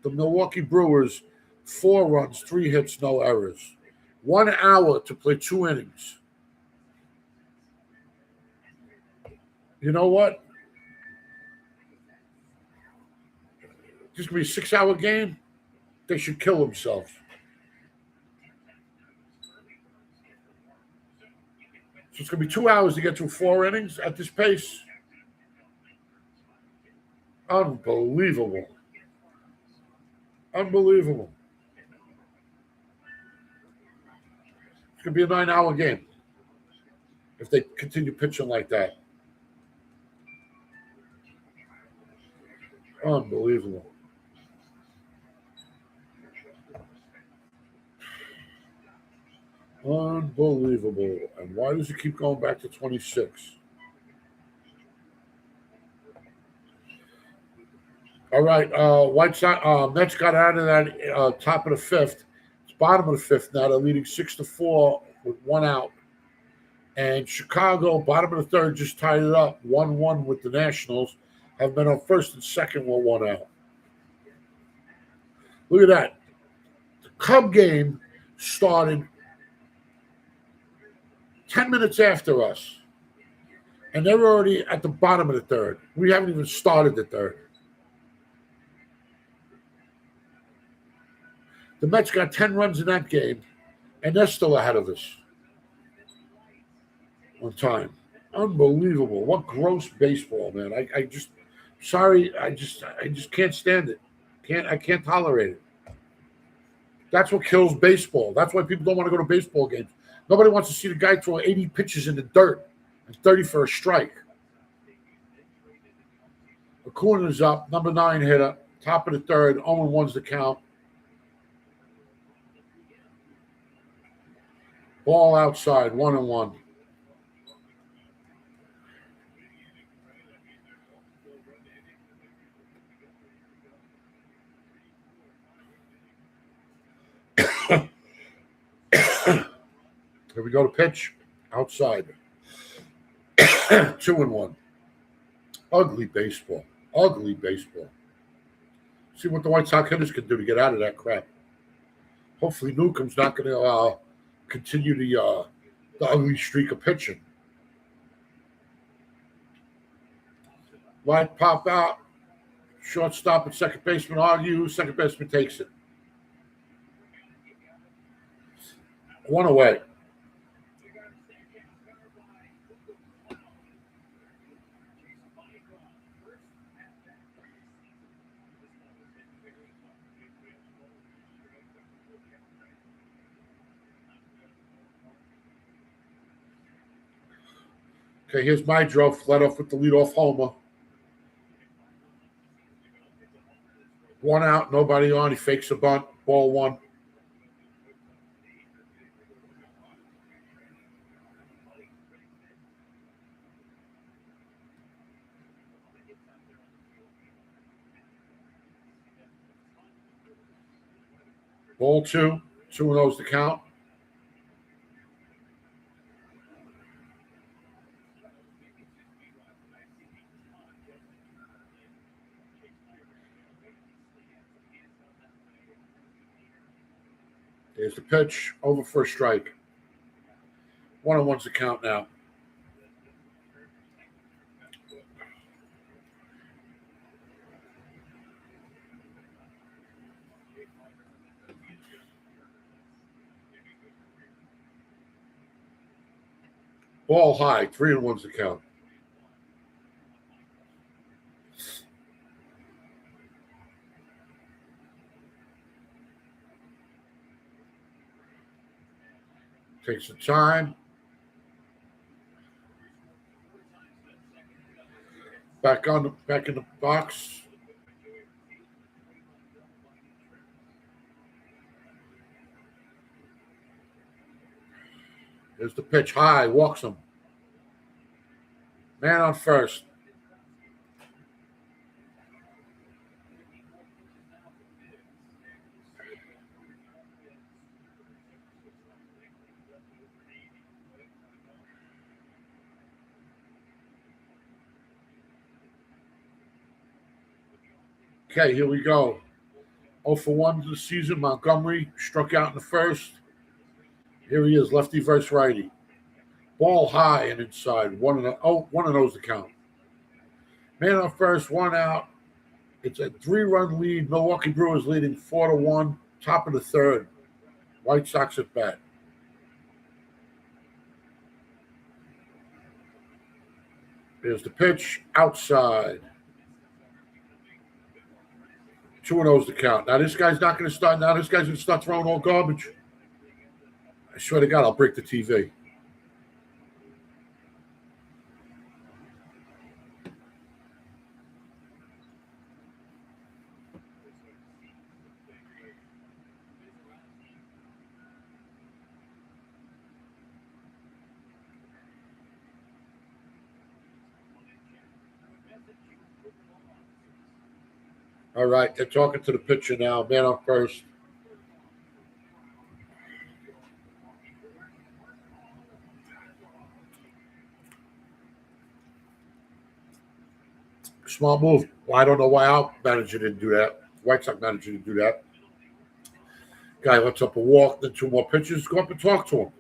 The Milwaukee Brewers 4 runs, 3 hits, no errors. 1 hour to play 2 innings. You know what? This could be a 6-hour game. They should kill themselves. So it's going to be 2 hours to get through 4 innings at this pace. Unbelievable. Unbelievable. It's going to be a 9-hour game if they continue pitching like that. Unbelievable. Unbelievable. And why does it keep going back to 26? All right, White Sox, Mets got out of that top of the fifth. It's bottom of the fifth now. They're leading 6-4 with 1 out. And Chicago, bottom of the third, just tied it up 1-1 with the Nationals. Have been on first and second with 1 out. Look at that. The Cub game started 10 minutes after us. And they're already at the bottom of the third. We haven't even started the third. The Mets got 10 runs in that game, and they're still ahead of us on time. Unbelievable. What gross baseball, man. I just can't stand it. I can't tolerate it. That's what kills baseball. That's why people don't want to go to baseball games. Nobody wants to see the guy throw 80 pitches in the dirt and 30 for a strike. Acuna's up, number 9 hitter, top of the third, 0-1's the count. Ball outside, 1-1. Here we go to pitch. Outside. 2-1. Ugly baseball. Ugly baseball. See what the White Sox hitters can do to get out of that crap. Hopefully Newcomb's not going to continue the ugly streak of pitching. Light pop out. Shortstop and second baseman argue. Second baseman takes it. 1 away. Okay, here's Mydro, led off with the leadoff homer. 1 out, nobody on. He fakes a bunt. Ball 1. Ball 2. 2-0's the count. There's the pitch. Over for a strike. 1-1's the count now. Ball high. 3-1's the count. Takes the time. Back in the box. There's the pitch high, walks him. Man on first. Okay, here we go. 0 for 1 this season. Montgomery struck out in the first. Here he is, lefty versus righty. Ball high and inside. 1-0's the count. Man on first, one out. It's a 3-run lead. Milwaukee Brewers leading 4-1. Top of the third. White Sox at bat. Here's the pitch outside. 2-0's the count. Now this guy's not going to start. Now this guy's going to start throwing all garbage. I swear to God, I'll break the TV. All right, they're talking to the pitcher now. Man on first. Small move. Well, I don't know why our manager didn't do that. White Sox manager didn't do that. Guy lets up a walk, then 2 more pitches. Go up and talk to him.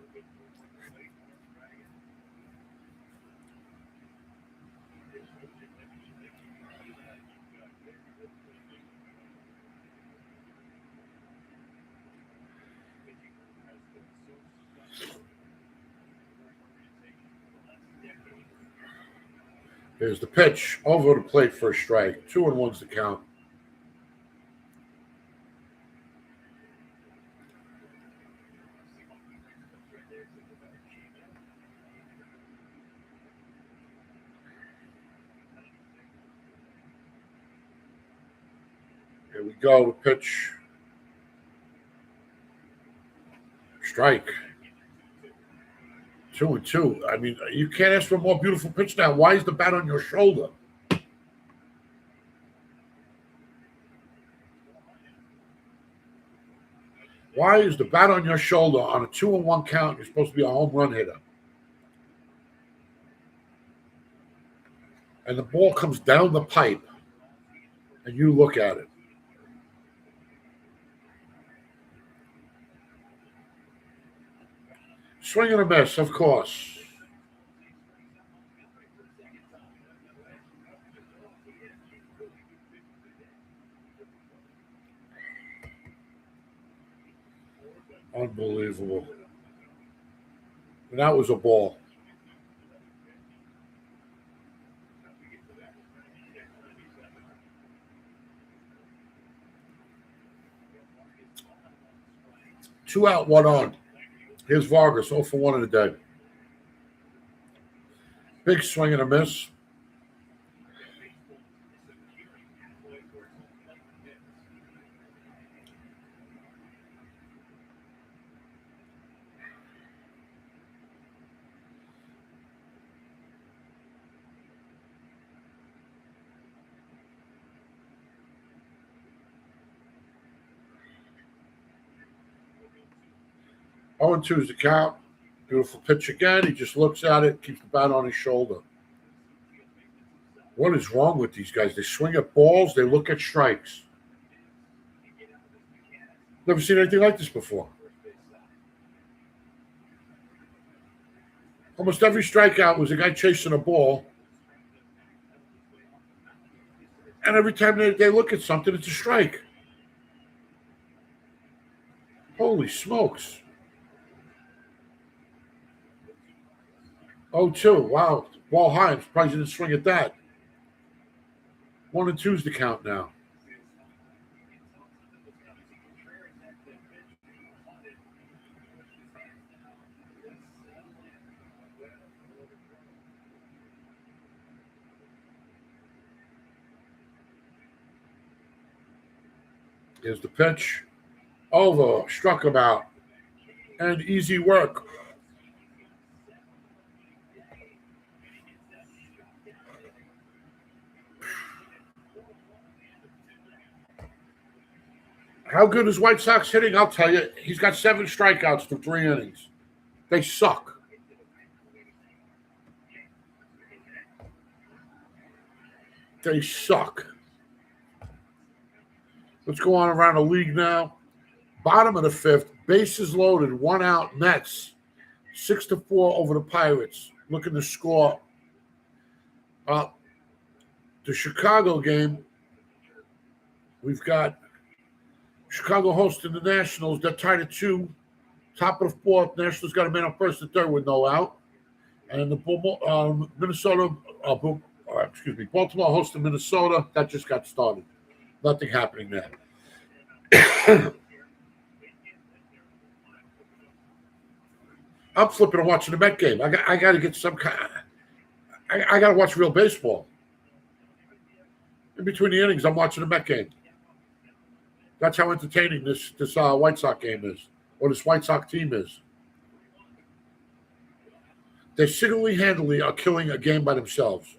Here's the pitch. Over the plate for a strike. 2-1's the count. Here we go. The pitch. Strike. 2-2. I mean, you can't ask for a more beautiful pitch now. Why is the bat on your shoulder? Why is the bat on your shoulder on a 2-1 count? You're supposed to be a home run hitter. And the ball comes down the pipe, and you look at it. Swing and a miss, of course. Unbelievable. And that was a ball. Two out, one on. Here's Vargas, 0 for 1 in the day. Big swing and a miss. Oh, and 2 is the count. Beautiful pitch again. He just looks at it, keeps the bat on his shoulder. What is wrong with these guys? They swing at balls, they look at strikes. Never seen anything like this before. Almost every strikeout was a guy chasing a ball. And every time they look at something, it's a strike. Holy smokes. 0-2. Wow. Ball high. I'm surprised you didn't swing at that. 1 and 2's the count now. Here's the pitch. Over. Struck him out. And easy work. How good is White Sox hitting? I'll tell you. He's got 7 strikeouts through 3 innings. They suck. They suck. Let's go on around the league now. Bottom of the 5th, bases loaded, 1 out, Mets. 6-4 over the Pirates. Looking to score. The Chicago game, we've got Chicago hosting the Nationals. They're tied at 2. Top of the 4th, Nationals got a man on first and third with no out. And the Baltimore hosting Minnesota. That just got started. Nothing happening there. I'm flipping and watching the Met game. I got to get some kind. I got to watch real baseball. In between the innings, I'm watching the Met game. That's how entertaining this White Sox game is, or this White Sox team is. They single-handedly are killing a game by themselves.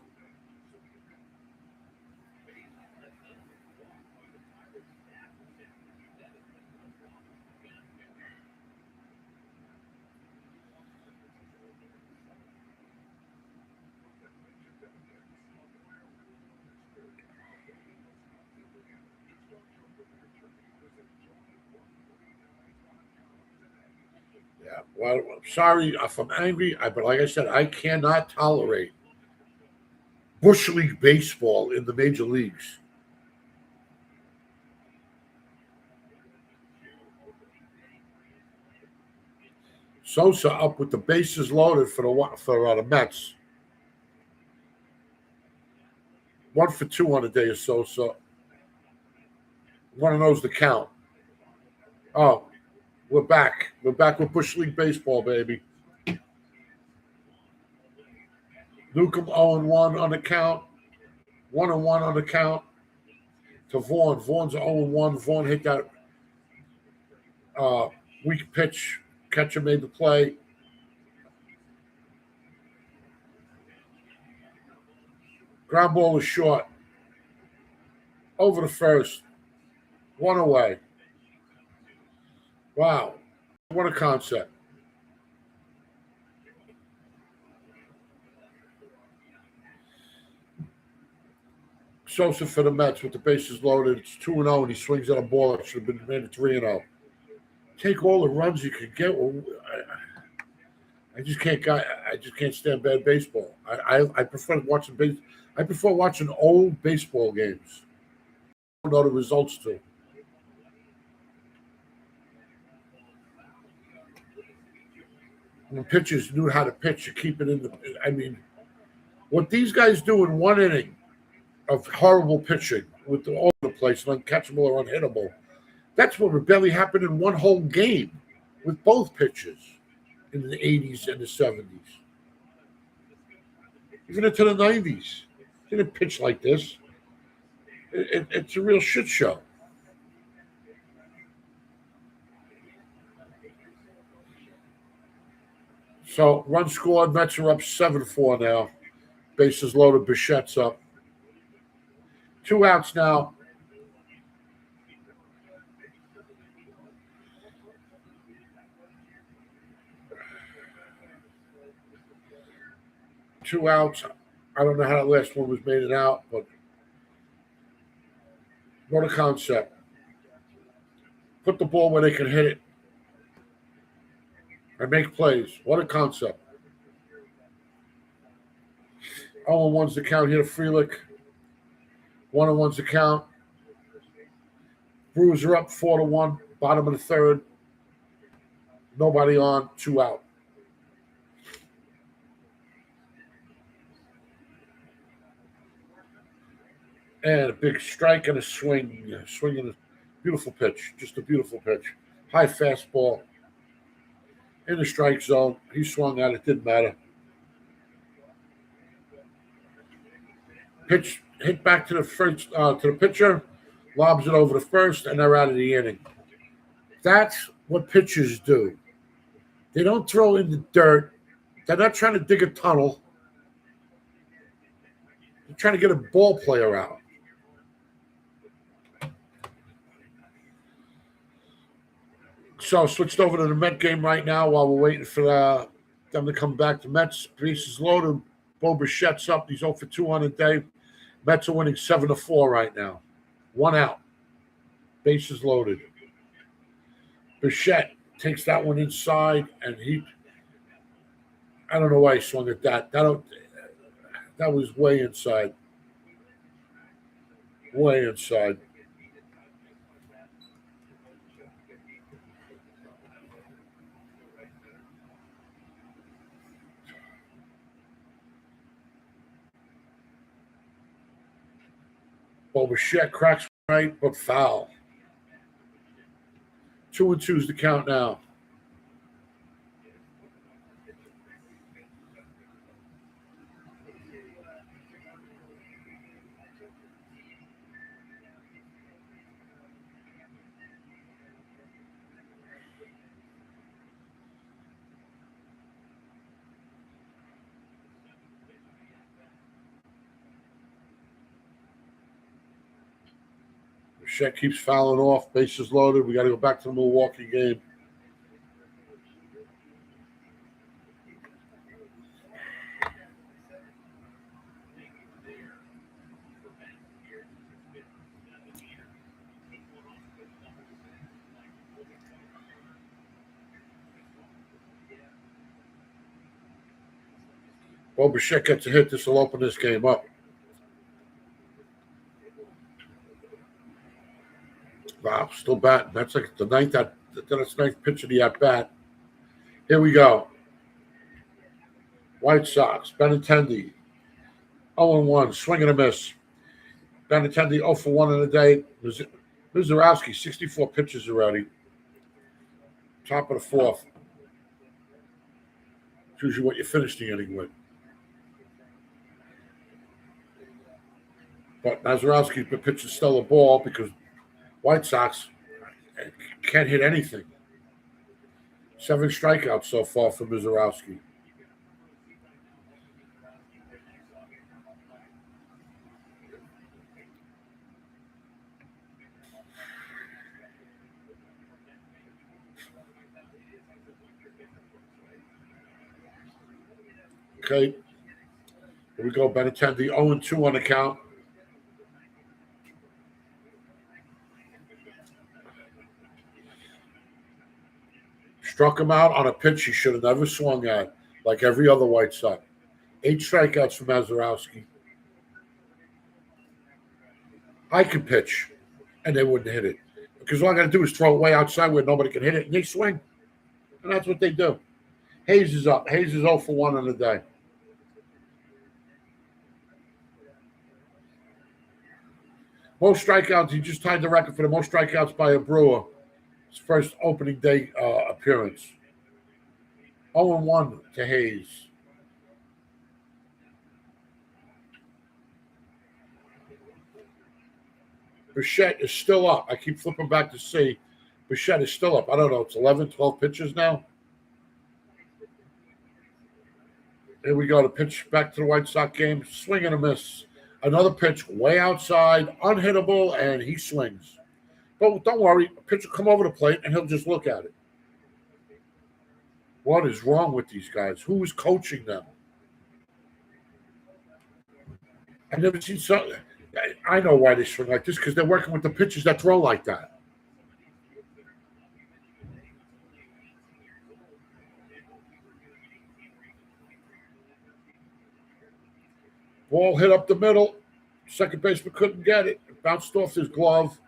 Well, I'm sorry if I'm angry, but like I said, I cannot tolerate Bush League baseball in the major leagues. Sosa up with the bases loaded for the Mets. 1 for 2 on the day of Sosa. One of those to count. Oh, we're back. We're back with Bush League baseball, baby. Newcomb 0-1 on the count. 1-1 on the count to Vaughn. Vaughn's 0-1. Vaughn hit that weak pitch. Catcher made the play. Ground ball is short. Over the first. 1 away. Wow. What a concept. Sosa for the Mets with the bases loaded. It's 2-0, and he swings at a ball that should have been made 3-0. Take all the runs you could get. I just can't stand bad baseball. I prefer watching I prefer watching old baseball games. I don't know the results too. When pitchers knew how to pitch, you keep it in the. I mean, what these guys do in 1 inning of horrible pitching with all over the place, uncatchable or unhittable. That's what barely happened in 1 whole game with both pitchers in the 80s and the 70s. Even into the 90s. They didn't pitch like this. It's a real shit show. So, run scored. Mets are up 7-4 now. Bases loaded. Bichette's up. 2 outs now. Two outs. I don't know how that last one was made it out, but what a concept. Put the ball where they can hit it and make plays. What a concept. 0-1's the count here to Frelick. 1-1's the count. Brewers are up 4-1. Bottom of the 3rd. Nobody on. 2 out. And a big strike and a swing. Swinging a beautiful pitch. Just a beautiful pitch. High fastball. In the strike zone. He swung at it. Didn't matter. Pitch hit back to the first to the pitcher. lobs it over to first, and they're out of the inning. That's what pitchers do. They don't throw in the dirt. They're not trying to dig a tunnel. They're trying to get a ball player out. So switched over to the Met game right now while we're waiting for them to come back. The Mets, bases loaded. Bo Bichette's up. He's 0 for 2 on the day. Mets are winning 7-4 right now. 1 out. Bases loaded. Bichette takes that one inside, and I don't know why he swung at that. That was way inside. Way inside. Bo Bichette cracks right, but foul. 2-2 is the count now. Bichette keeps fouling off. Bases loaded. We got to go back to the Milwaukee game. Bo Bichette gets a hit. This will open this game up. Wow, still batting. That's like the ninth pitch of the at bat. Here we go. White Sox, Benintendi, 0-1, swing and a miss. Benintendi 0 for 1 in the day. Mizorowski, 64 pitches already. Top of the fourth. It's usually what you finish the inning with. But Mizorowski's been pitching stellar ball because White Sox can't hit anything. 7 strikeouts so far for Mizorowski. Okay. Here we go. Benintendi 0-2 on the count. Struck him out on a pitch he should have never swung at, like every other White Sox. 8 strikeouts for Mizorowski. I can pitch, and they wouldn't hit it. Because all I got to do is throw it way outside where nobody can hit it, and they swing. And that's what they do. Hayes is up. Hayes is 0 for 1 on the day. Most strikeouts, he just tied the record for the most strikeouts by a Brewer. His first opening day appearance. 0-1 to Hayes. Bichette is still up. I keep flipping back to see. Bichette is still up. I don't know. It's 11, 12 pitches now. Here we go. The pitch back to the White Sox game. Swing and a miss. Another pitch way outside, unhittable, and he swings. But don't worry, a pitch will come over the plate, and he'll just look at it. What is wrong with these guys? Who is coaching them? I've never seen something. I know why they swing like this, because they're working with the pitchers that throw like that. Ball hit up the middle. Second baseman couldn't get it. It bounced off his glove.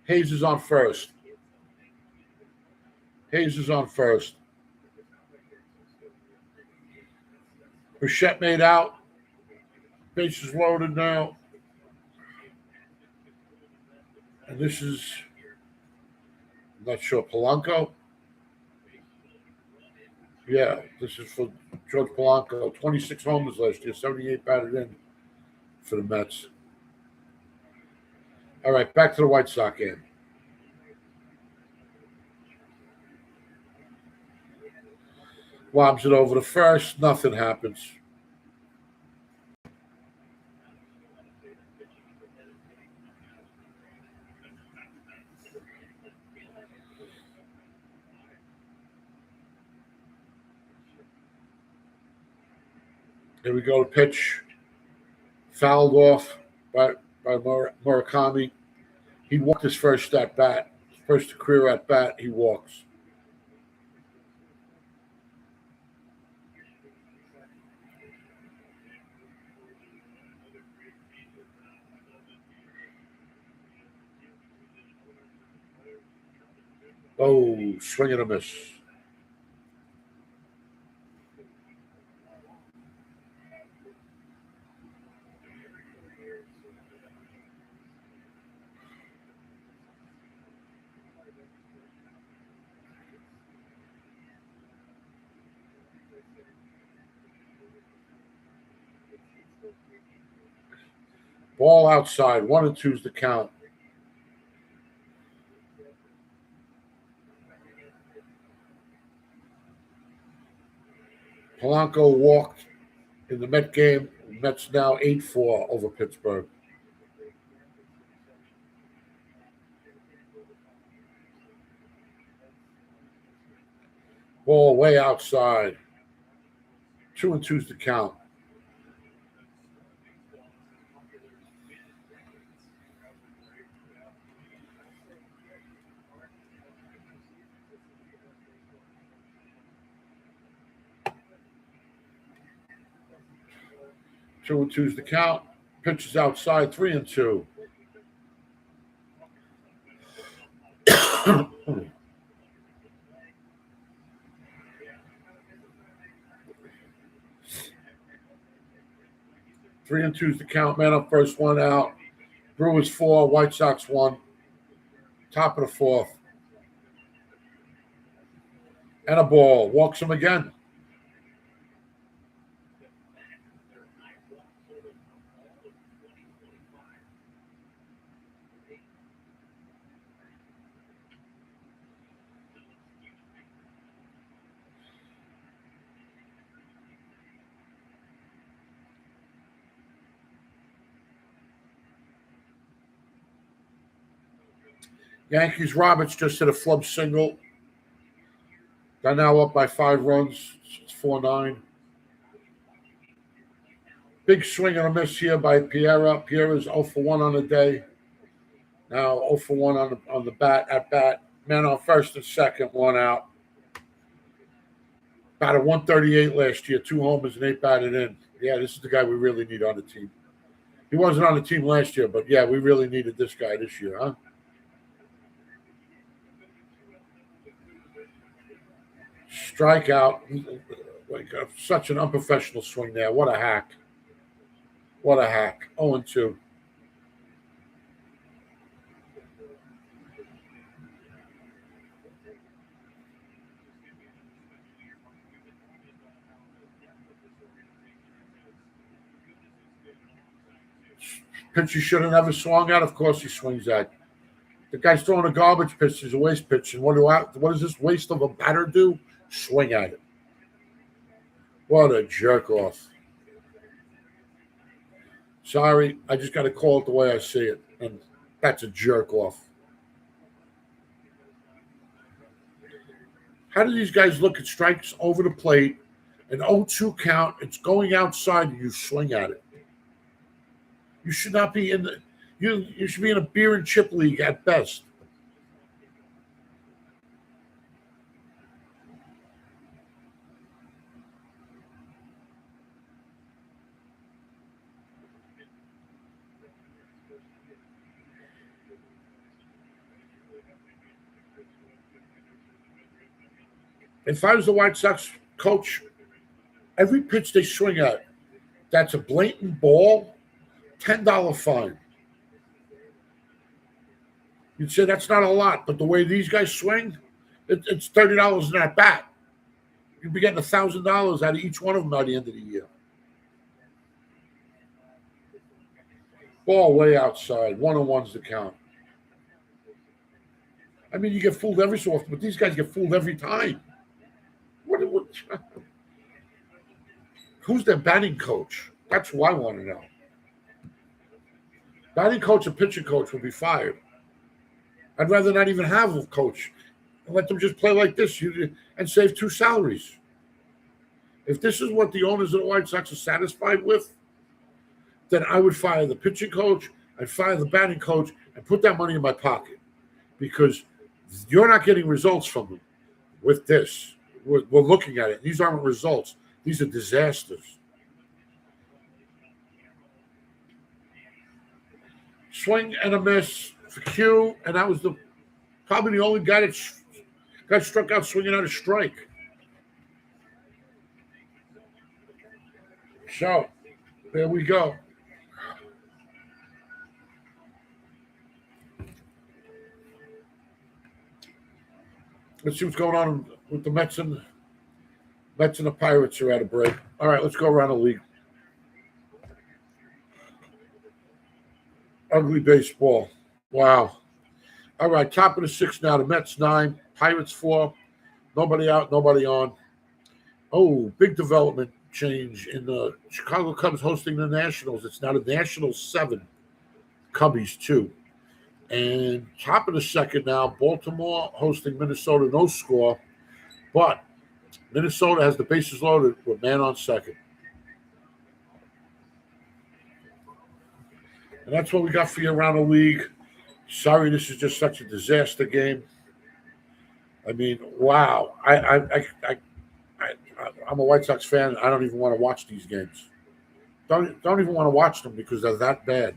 Hayes is on first. Hayes is on first. Bichette made out. Bases loaded now. And this is, I'm not sure, Polanco? Yeah, this is for George Polanco. 26 homers last year, 78 batted in for the Mets. All right, back to the White Sox game. Lobs it over the first. Nothing happens. Here we go. The pitch fouled off by Murakami. He walked his first at bat. First career at bat, he walks. Oh, swing and a miss. Ball outside. 1-2's the count. Polanco walked in the Met game. Mets now 8-4 over Pittsburgh. Ball way outside. 2-2's the count. Two and two's the count. Pitch is outside. 3-2. Three and two's the count. Man up first, one out. Brewers 4, White Sox 1. Top of the fourth. And a ball. Walks him again. Yankees Roberts just hit a flub single. They're now up by 5 runs. It's 4-9. Big swing and a miss here by Piera. Piera's 0 for 1 on the day. Now 0 for 1 on the at bat. Man on first and second, 1 out. Batted 138 last year, 2 homers and 8 batted in. Yeah, this is the guy we really need on the team. He wasn't on the team last year, but yeah, we really needed this guy this year, huh? Strikeout. Such an unprofessional swing there. What a hack. What a hack. 0-2. Pitch he should have never swung at. Of course he swings at. The guy's throwing a garbage pitch. He's a waste pitch. And what does this waste of a batter do? Swing at it. What a jerk off. Sorry, I just got to call it the way I see it. And that's a jerk off. How do these guys look at strikes over the plate? An 0-2 count. It's going outside and you swing at it. You should not be in the you should be in a beer and chip league at best. If I was the White Sox coach, every pitch they swing at, that's a blatant ball, $10 fine. You'd say that's not a lot, but the way these guys swing, it's $30 in that bat. You'd be getting $1,000 out of each one of them by the end of the year. Ball way outside. 1-on-one's the count. I mean, you get fooled every so often, but these guys get fooled every time. What who's their batting coach? That's who I want to know. Batting coach and pitching coach will be fired. I'd rather not even have a coach and let them just play like this and save 2 salaries. If this is what the owners of the White Sox are satisfied with, then I would fire the pitching coach, I'd fire the batting coach, and put that money in my pocket because you're not getting results from them with this. We're looking at it. These aren't results. These are disasters. Swing and a miss for Q, and that was probably the only guy that got struck out swinging out a strike. So, there we go. Let's see what's going on with the Mets and the Pirates are at a break. All right, let's go around the league. Ugly baseball. Wow. All right, top of the 6th now. The Mets 9, Pirates 4. Nobody out, nobody on. Oh, big development change in the Chicago Cubs hosting the Nationals. It's now the Nationals 7, Cubbies 2. And top of the 2nd now, Baltimore hosting Minnesota, no score. But Minnesota has the bases loaded with man on second. And that's what we got for you around the league. Sorry, this is just such a disaster game. I mean, wow. I'm a White Sox fan. I don't even want to watch these games. Don't even want to watch them because they're that bad.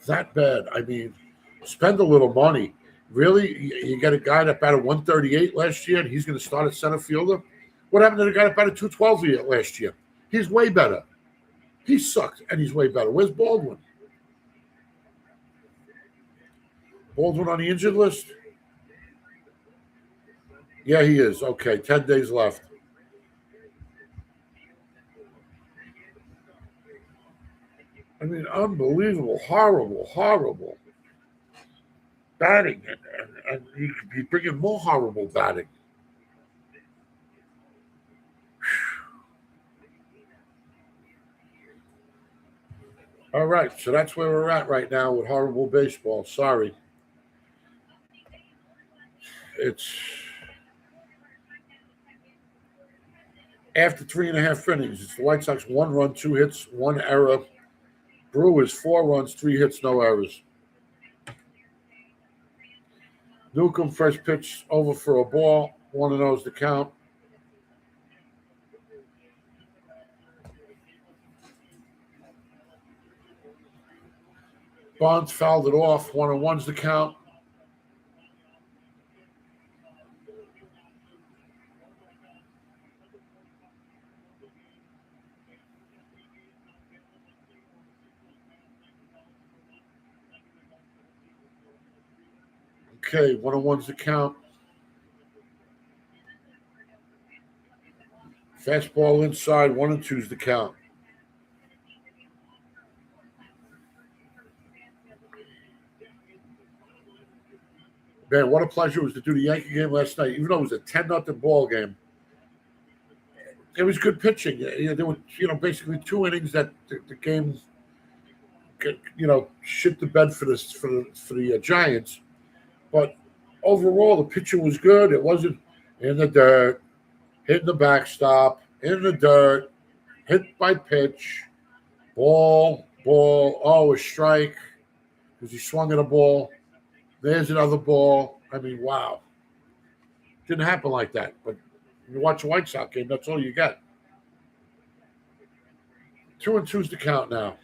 That bad. I mean, spend a little money. Really? You got a guy that batted 138 last year and he's going to start at center fielder? What happened to the guy that batted 212 last year? He's way better. He sucked and he's way better. Where's Baldwin? Baldwin on the injured list? Yeah, he is. Okay, 10 days left. I mean, unbelievable, horrible batting, and you could be bringing more horrible batting. All right, so that's where we're at right now with horrible baseball. Sorry. It's after 3.5 innings. It's the White Sox 1 run, 2 hits, 1 error. Brewers 4 runs, 3 hits, no errors. Newcomb first pitch over for a ball. 1-0 to count. Bonds fouled it off. 1-1's the count. Okay, 1-1's the count. Fastball inside, 1-2's the count. Man, what a pleasure it was to do the Yankee game last night. Even though it was a 10-0 ball game, it was good pitching. There were, basically 2 innings that the game, shit the bed for the Giants. But overall, the pitching was good. It wasn't in the dirt, hitting the backstop, in the dirt, hit by pitch, ball. Oh, a strike because he swung at a ball. There's another ball. I mean, wow. Didn't happen like that. But you watch a White Sox game, that's all you get. 2-2's the count now.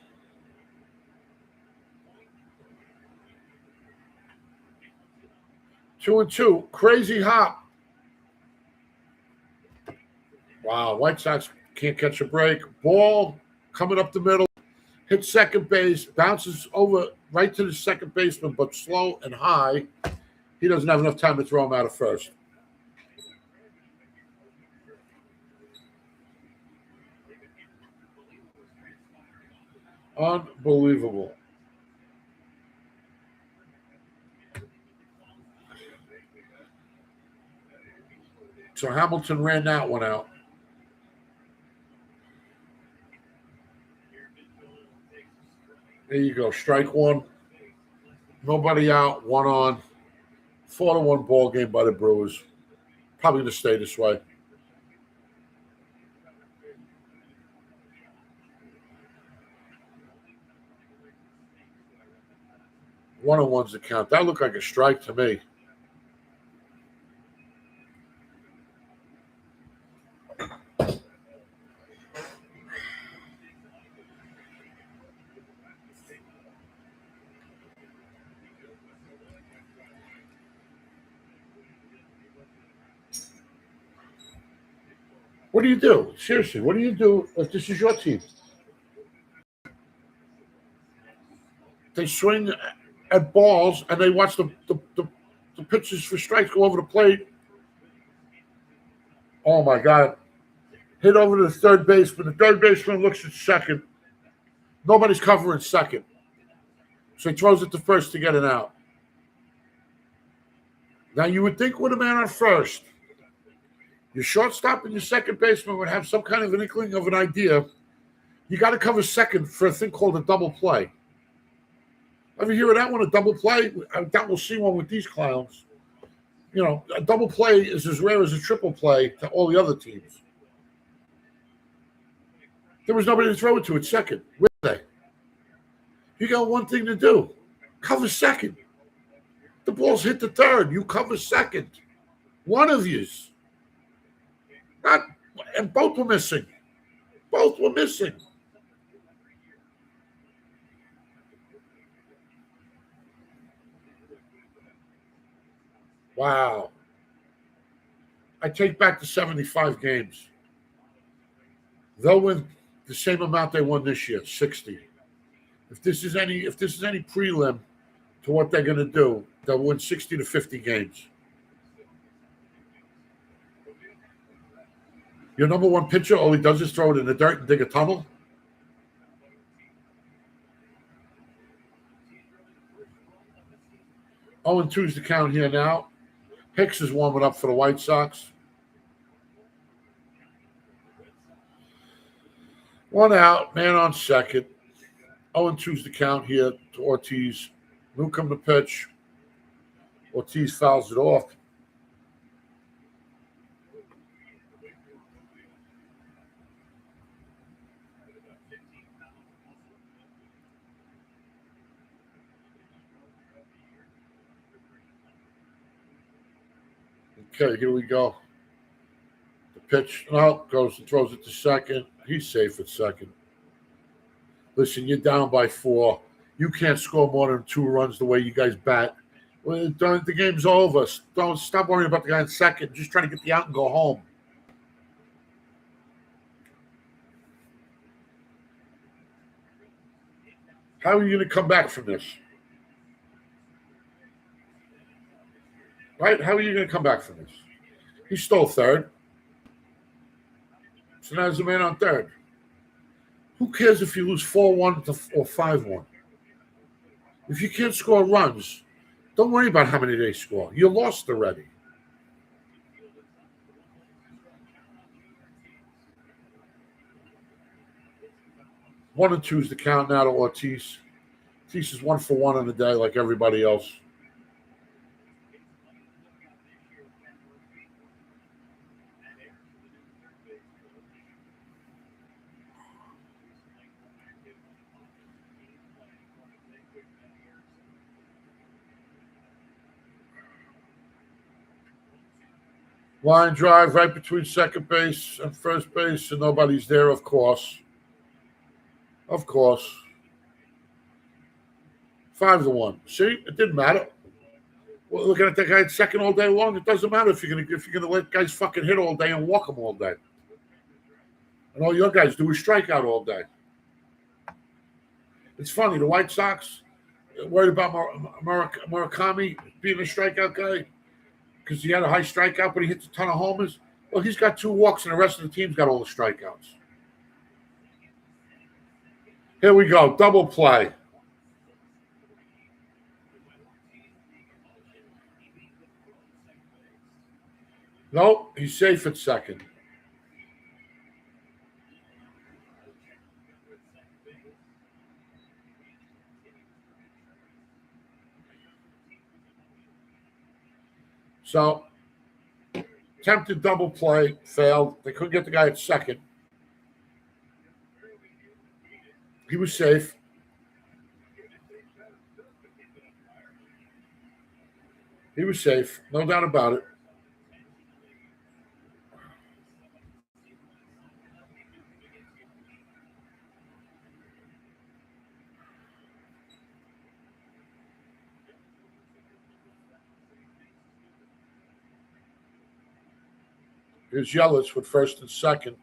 2-2. Crazy hop. Wow. White Sox can't catch a break. Ball coming up the middle. Hits second base. Bounces over right to the second baseman, but slow and high. He doesn't have enough time to throw him out of first. Unbelievable. So Hamilton ran that one out. There you go. Strike one. Nobody out. One on. 4-1 ball game by the Brewers. Probably going to stay this way. 1-1's the count. That looked like a strike to me. What do you do? Seriously, what do you do if this is your team? They swing at balls and they watch the pitches for strikes go over the plate. Oh my God. Hit over to the third baseman. The third baseman looks at second. Nobody's covering second. So he throws it to first to get it out. Now you would think with a man on first, your shortstop and your second baseman would have some kind of an inkling of an idea. You got to cover second for a thing called a double play. Ever hear of that one, a double play? I doubt we'll see one with these clowns. You know, a double play is as rare as a triple play to all the other teams. There was nobody to throw it to at second. Where are they? You got one thing to do. Cover second. The ball's hit the third. You cover second. One of yous. Not, and both were missing. Both were missing. Wow. I take back the 75 games. They'll win the same amount they won this year, 60. If this is any prelim to what they're going to do, they'll win 60 to 50 games. Your number one pitcher, all he does is throw it in the dirt and dig a tunnel. Oh, and 2's the count here now. Hicks is warming up for the White Sox. One out, man on second. 0-2's the count here to Ortiz. Newcomb the pitch. Ortiz fouls it off. Okay, here we go. The pitch, no, goes and throws it to second. He's safe at second. Listen, you're down by 4. You can't score more than 2 runs the way you guys bat. Well, the game's over. Don't stop worrying about the guy in second. Just try to get the out and go home. How are you going to come back from this? Right? How are you going to come back from this? He stole third. So now there's a man on third. Who cares if you lose 4-1 or 5-1? If you can't score runs, don't worry about how many they score. You lost already. One and 2's the count now to Ortiz. Ortiz is 1 for 1 on the day like everybody else. Line drive right between second base and first base, and nobody's there, of course. Of course. 5-1. See, it didn't matter. Well, looking at that guy at second all day long, it doesn't matter if you're gonna let guys fucking hit all day and walk them all day. And all your guys do is strike out all day. It's funny, the White Sox worried about Murakami being a strikeout guy because he had a high strikeout, but he hits a ton of homers. Well, he's got 2 walks, and the rest of the team's got all the strikeouts. Here we go. Double play. Nope, he's safe at second. So, attempted double play, failed. They couldn't get the guy at second. He was safe. He was safe. No doubt about it. Here's Yelich with first and second.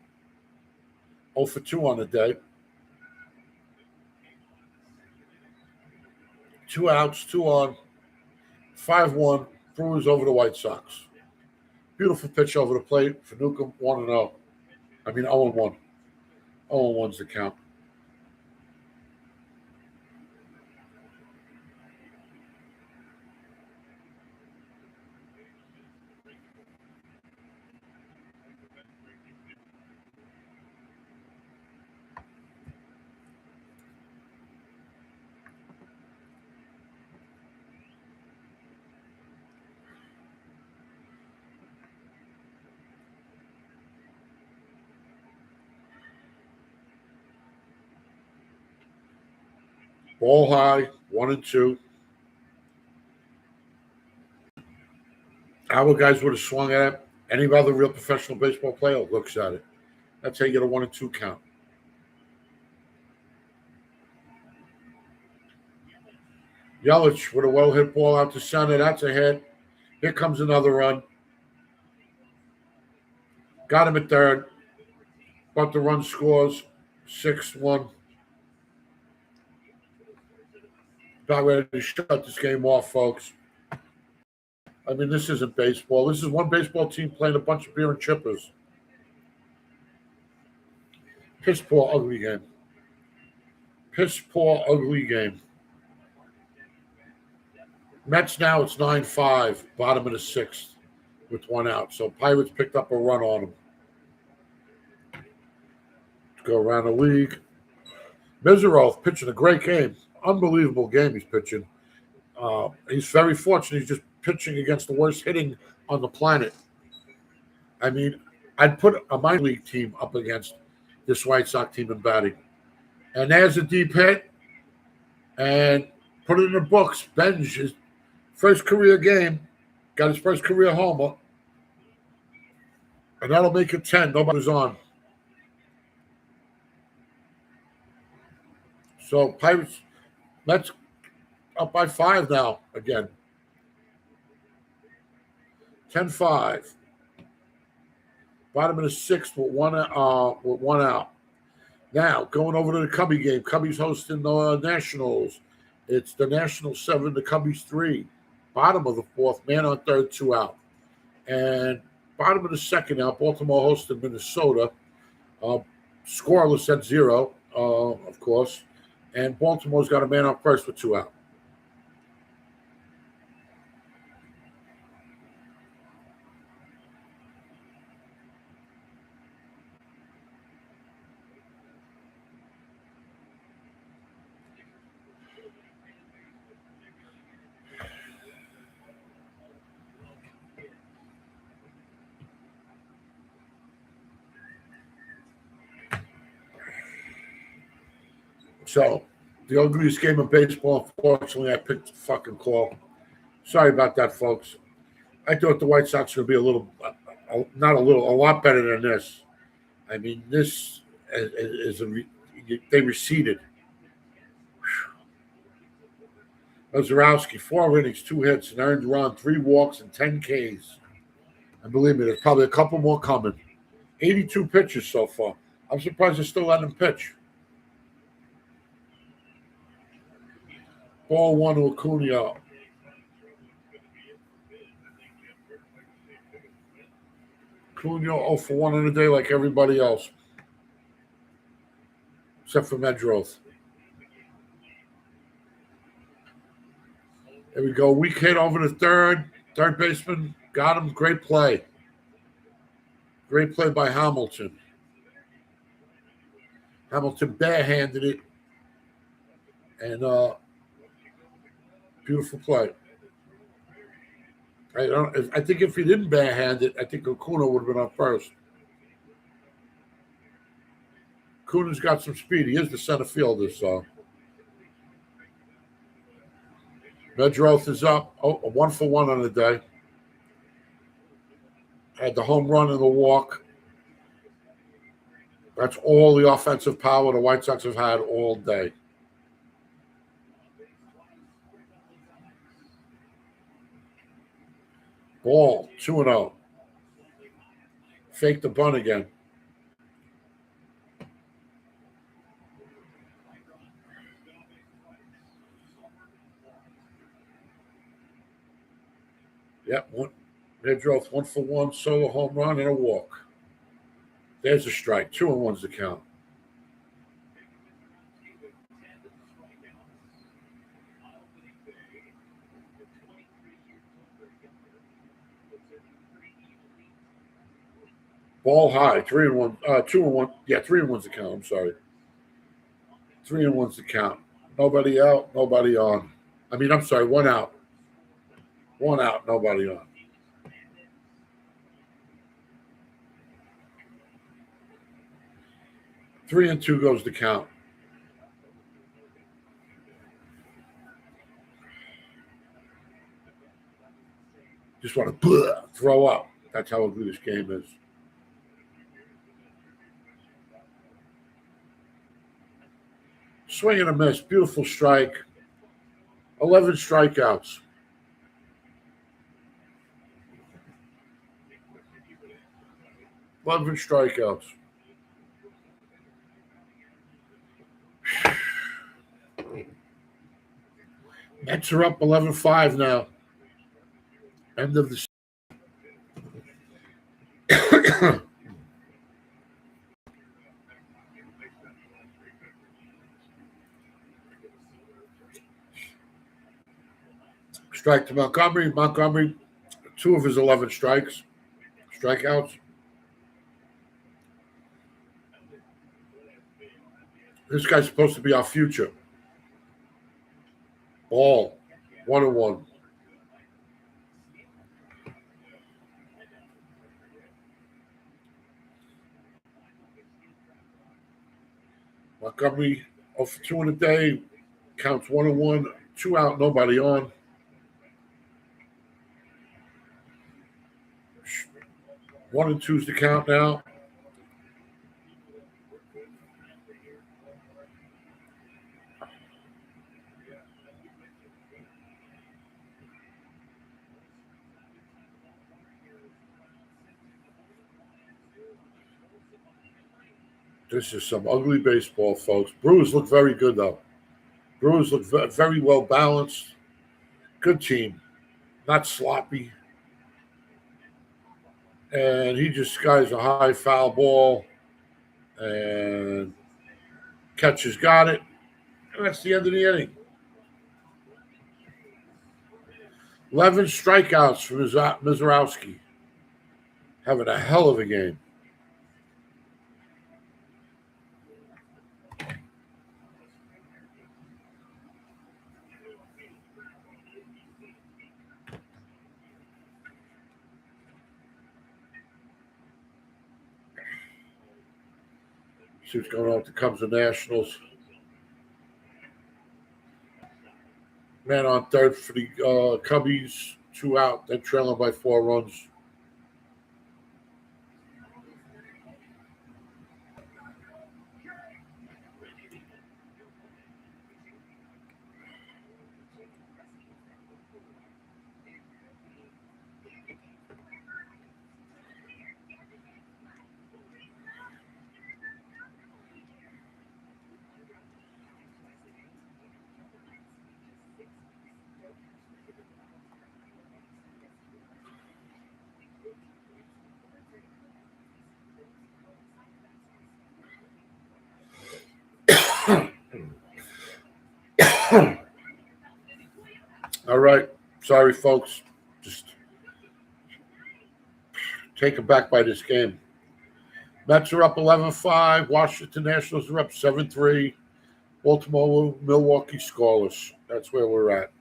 0 for 2 on the day. 2 outs, 2 on. 5-1. Brewers over the White Sox. Beautiful pitch over the plate for Newcomb. 1-0. I mean 0-1. 0-1's the count. Ball high, 1-2. Our guys would have swung at it. Any other real professional baseball player looks at it. That's how you get a 1-2 count. Yelich with a well hit ball out to center. That's a hit. Here comes another run. Got him at third. But the run scores 6-1. About ready to shut this game off, folks. I mean, this isn't baseball. This is one baseball team playing a bunch of beer and chippers. Piss poor, ugly game. Piss poor, ugly game. Mets now, it's 9-5, bottom of the sixth with 1 out. So Pirates picked up a run on them. Let's go around the league. Mizarov pitching a great game. Unbelievable game he's pitching. He's very fortunate. He's just pitching against the worst hitting on the planet. I mean, I'd put a minor league team up against this White Sox team in batting. And there's a deep hit. And put it in the books. Benj, his first career game, got his first career homer. And that'll make it 10. Nobody's on. So Pirates, Mets up by 5 now again. 10-5. Bottom of the sixth with one out. Now going over to the Cubby game. Cubbies hosting the Nationals. It's the Nationals 7, the Cubbies 3. Bottom of the fourth, man on third, 2 out. And bottom of the second now, Baltimore hosting Minnesota. Scoreless at 0, of course. And Baltimore's got a man on first with 2 out. So, the ugliest game of baseball, unfortunately, I picked the fucking call. Sorry about that, folks. I thought the White Sox would be a lot better than this. I mean, this is they receded. Ozarowski, 4 innings, 2 hits, an earned run, 3 walks, and 10 Ks. And believe me, there's probably a couple more coming. 82 pitches so far. I'm surprised they're still letting him pitch. Ball 1 to Acuna. Acuna 0 for 1 on the day like everybody else. Except for Medroth. There we go. Weak hit over the third. Third baseman got him. Great play. Great play by Hamilton. Hamilton barehanded it. And beautiful play. I think if he didn't barehand it, I think Acuna would have been on first. Acuna's got some speed. He is the center fielder, so. Medroth is up. Oh, a 1-for-1 on the day. Had the home run and the walk. That's all the offensive power the White Sox have had all day. Ball, 2-0. Fake the bunt again. Yep, Medroth 1-for-1, solo home run and a walk. There's a strike. 2-1's the count. Ball high. 3-1. 2-1. Yeah, 3-1's the count. I'm sorry. 3-1's the count. Nobody out. Nobody on. I'm sorry. 1 out. 1 out. Nobody on. 3-2 goes the count. Just want to throw up. That's how ugly this game is. Swing and a miss. Beautiful strike. 11 strikeouts. Mets are up 11-5 now. End of the strike to Montgomery. Montgomery, 2 of his 11 strikeouts. This guy's supposed to be our future. Ball, 1-1. Montgomery, 0-for-2 in a day. Counts 1-1. 2 out, nobody on. One and two's the count now. This is some ugly baseball, folks. Brewers look very good, though. Brewers look very well balanced. Good team. Not sloppy. And he just skies a high foul ball. And catcher's got it. And that's the end of the inning. 11 strikeouts from Mizorowski. Having a hell of a game. See what's going on with the Cubs and Nationals. Man on third for the Cubbies. 2 out. They're trailing by 4 runs. Sorry, folks. Just taken back by this game. Mets are up 11-5. Washington Nationals are up 7-3. Baltimore, Milwaukee scoreless. That's where we're at.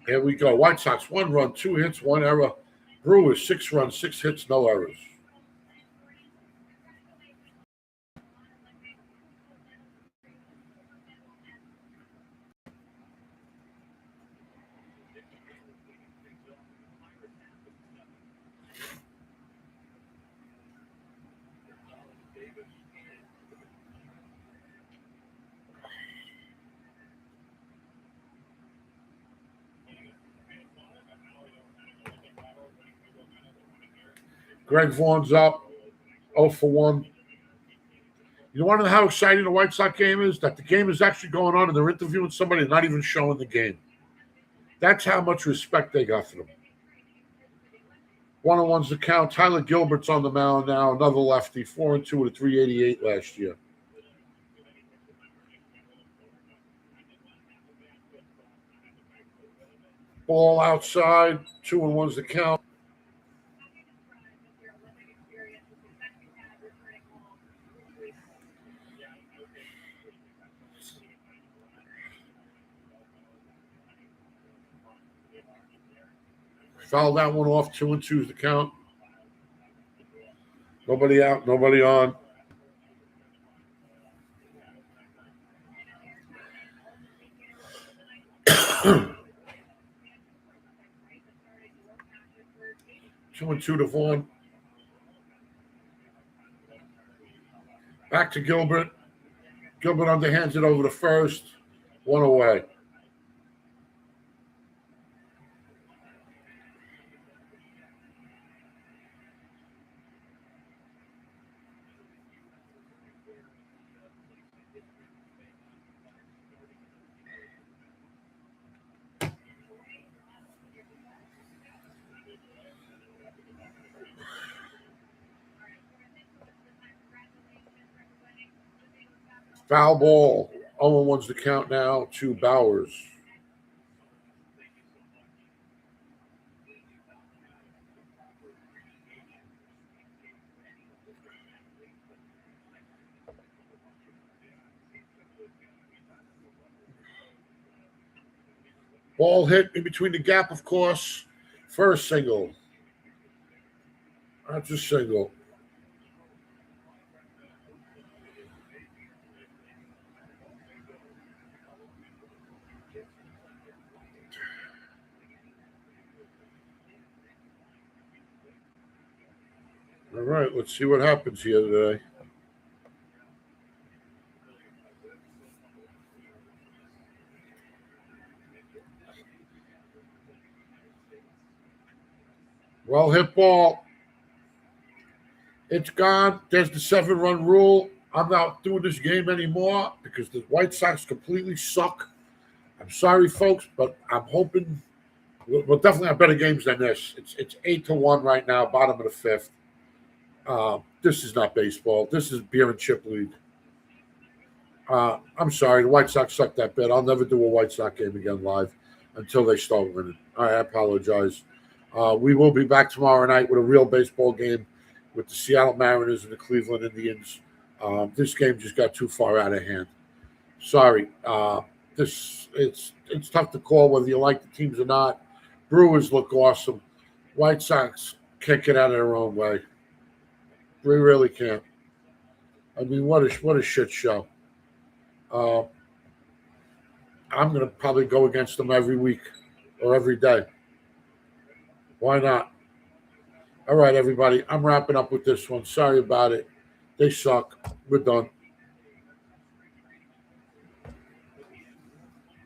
Here we go. White Sox, 1 run, 2 hits, 1 error. Brewers, 6 runs, 6 hits, no errors. Greg Vaughn's up 0 for 1. You want to know how exciting the White Sox game is? That the game is actually going on and they're interviewing somebody and not even showing the game. That's how much respect they got for them. 1-on-1's the count. Tyler Gilbert's on the mound now, another lefty, 4-2 with a 388 last year. Ball outside, 2-1's the count. Foul that one off, 2-2's the count. Nobody out, nobody on. Two and two to Vaughn. Back to Gilbert. Gilbert underhands it over to first. 1 away. Foul ball. 0-1's the count now to Bowers. Ball hit in between the gap, of course. First single. That's a single. All right, let's see what happens here today. Well hit ball. It's gone. There's the 7-run rule. I'm not doing this game anymore because the White Sox completely suck. I'm sorry, folks, but I'm hoping we'll definitely have better games than this. It's 8-1 right now, bottom of the 5th. This is not baseball. This is beer and chip league. I'm sorry. The White Sox suck that bad. I'll never do a White Sox game again live until they start winning. I apologize. We will be back tomorrow night with a real baseball game with the Seattle Mariners and the Cleveland Indians. This game just got too far out of hand. Sorry. It's tough to call whether you like the teams or not. Brewers look awesome. White Sox can't get out of their own way. We really can't. I mean, what a shit show. I'm going to probably go against them every week or every day. Why not? All right, everybody. I'm wrapping up with this one. Sorry about it. They suck. We're done.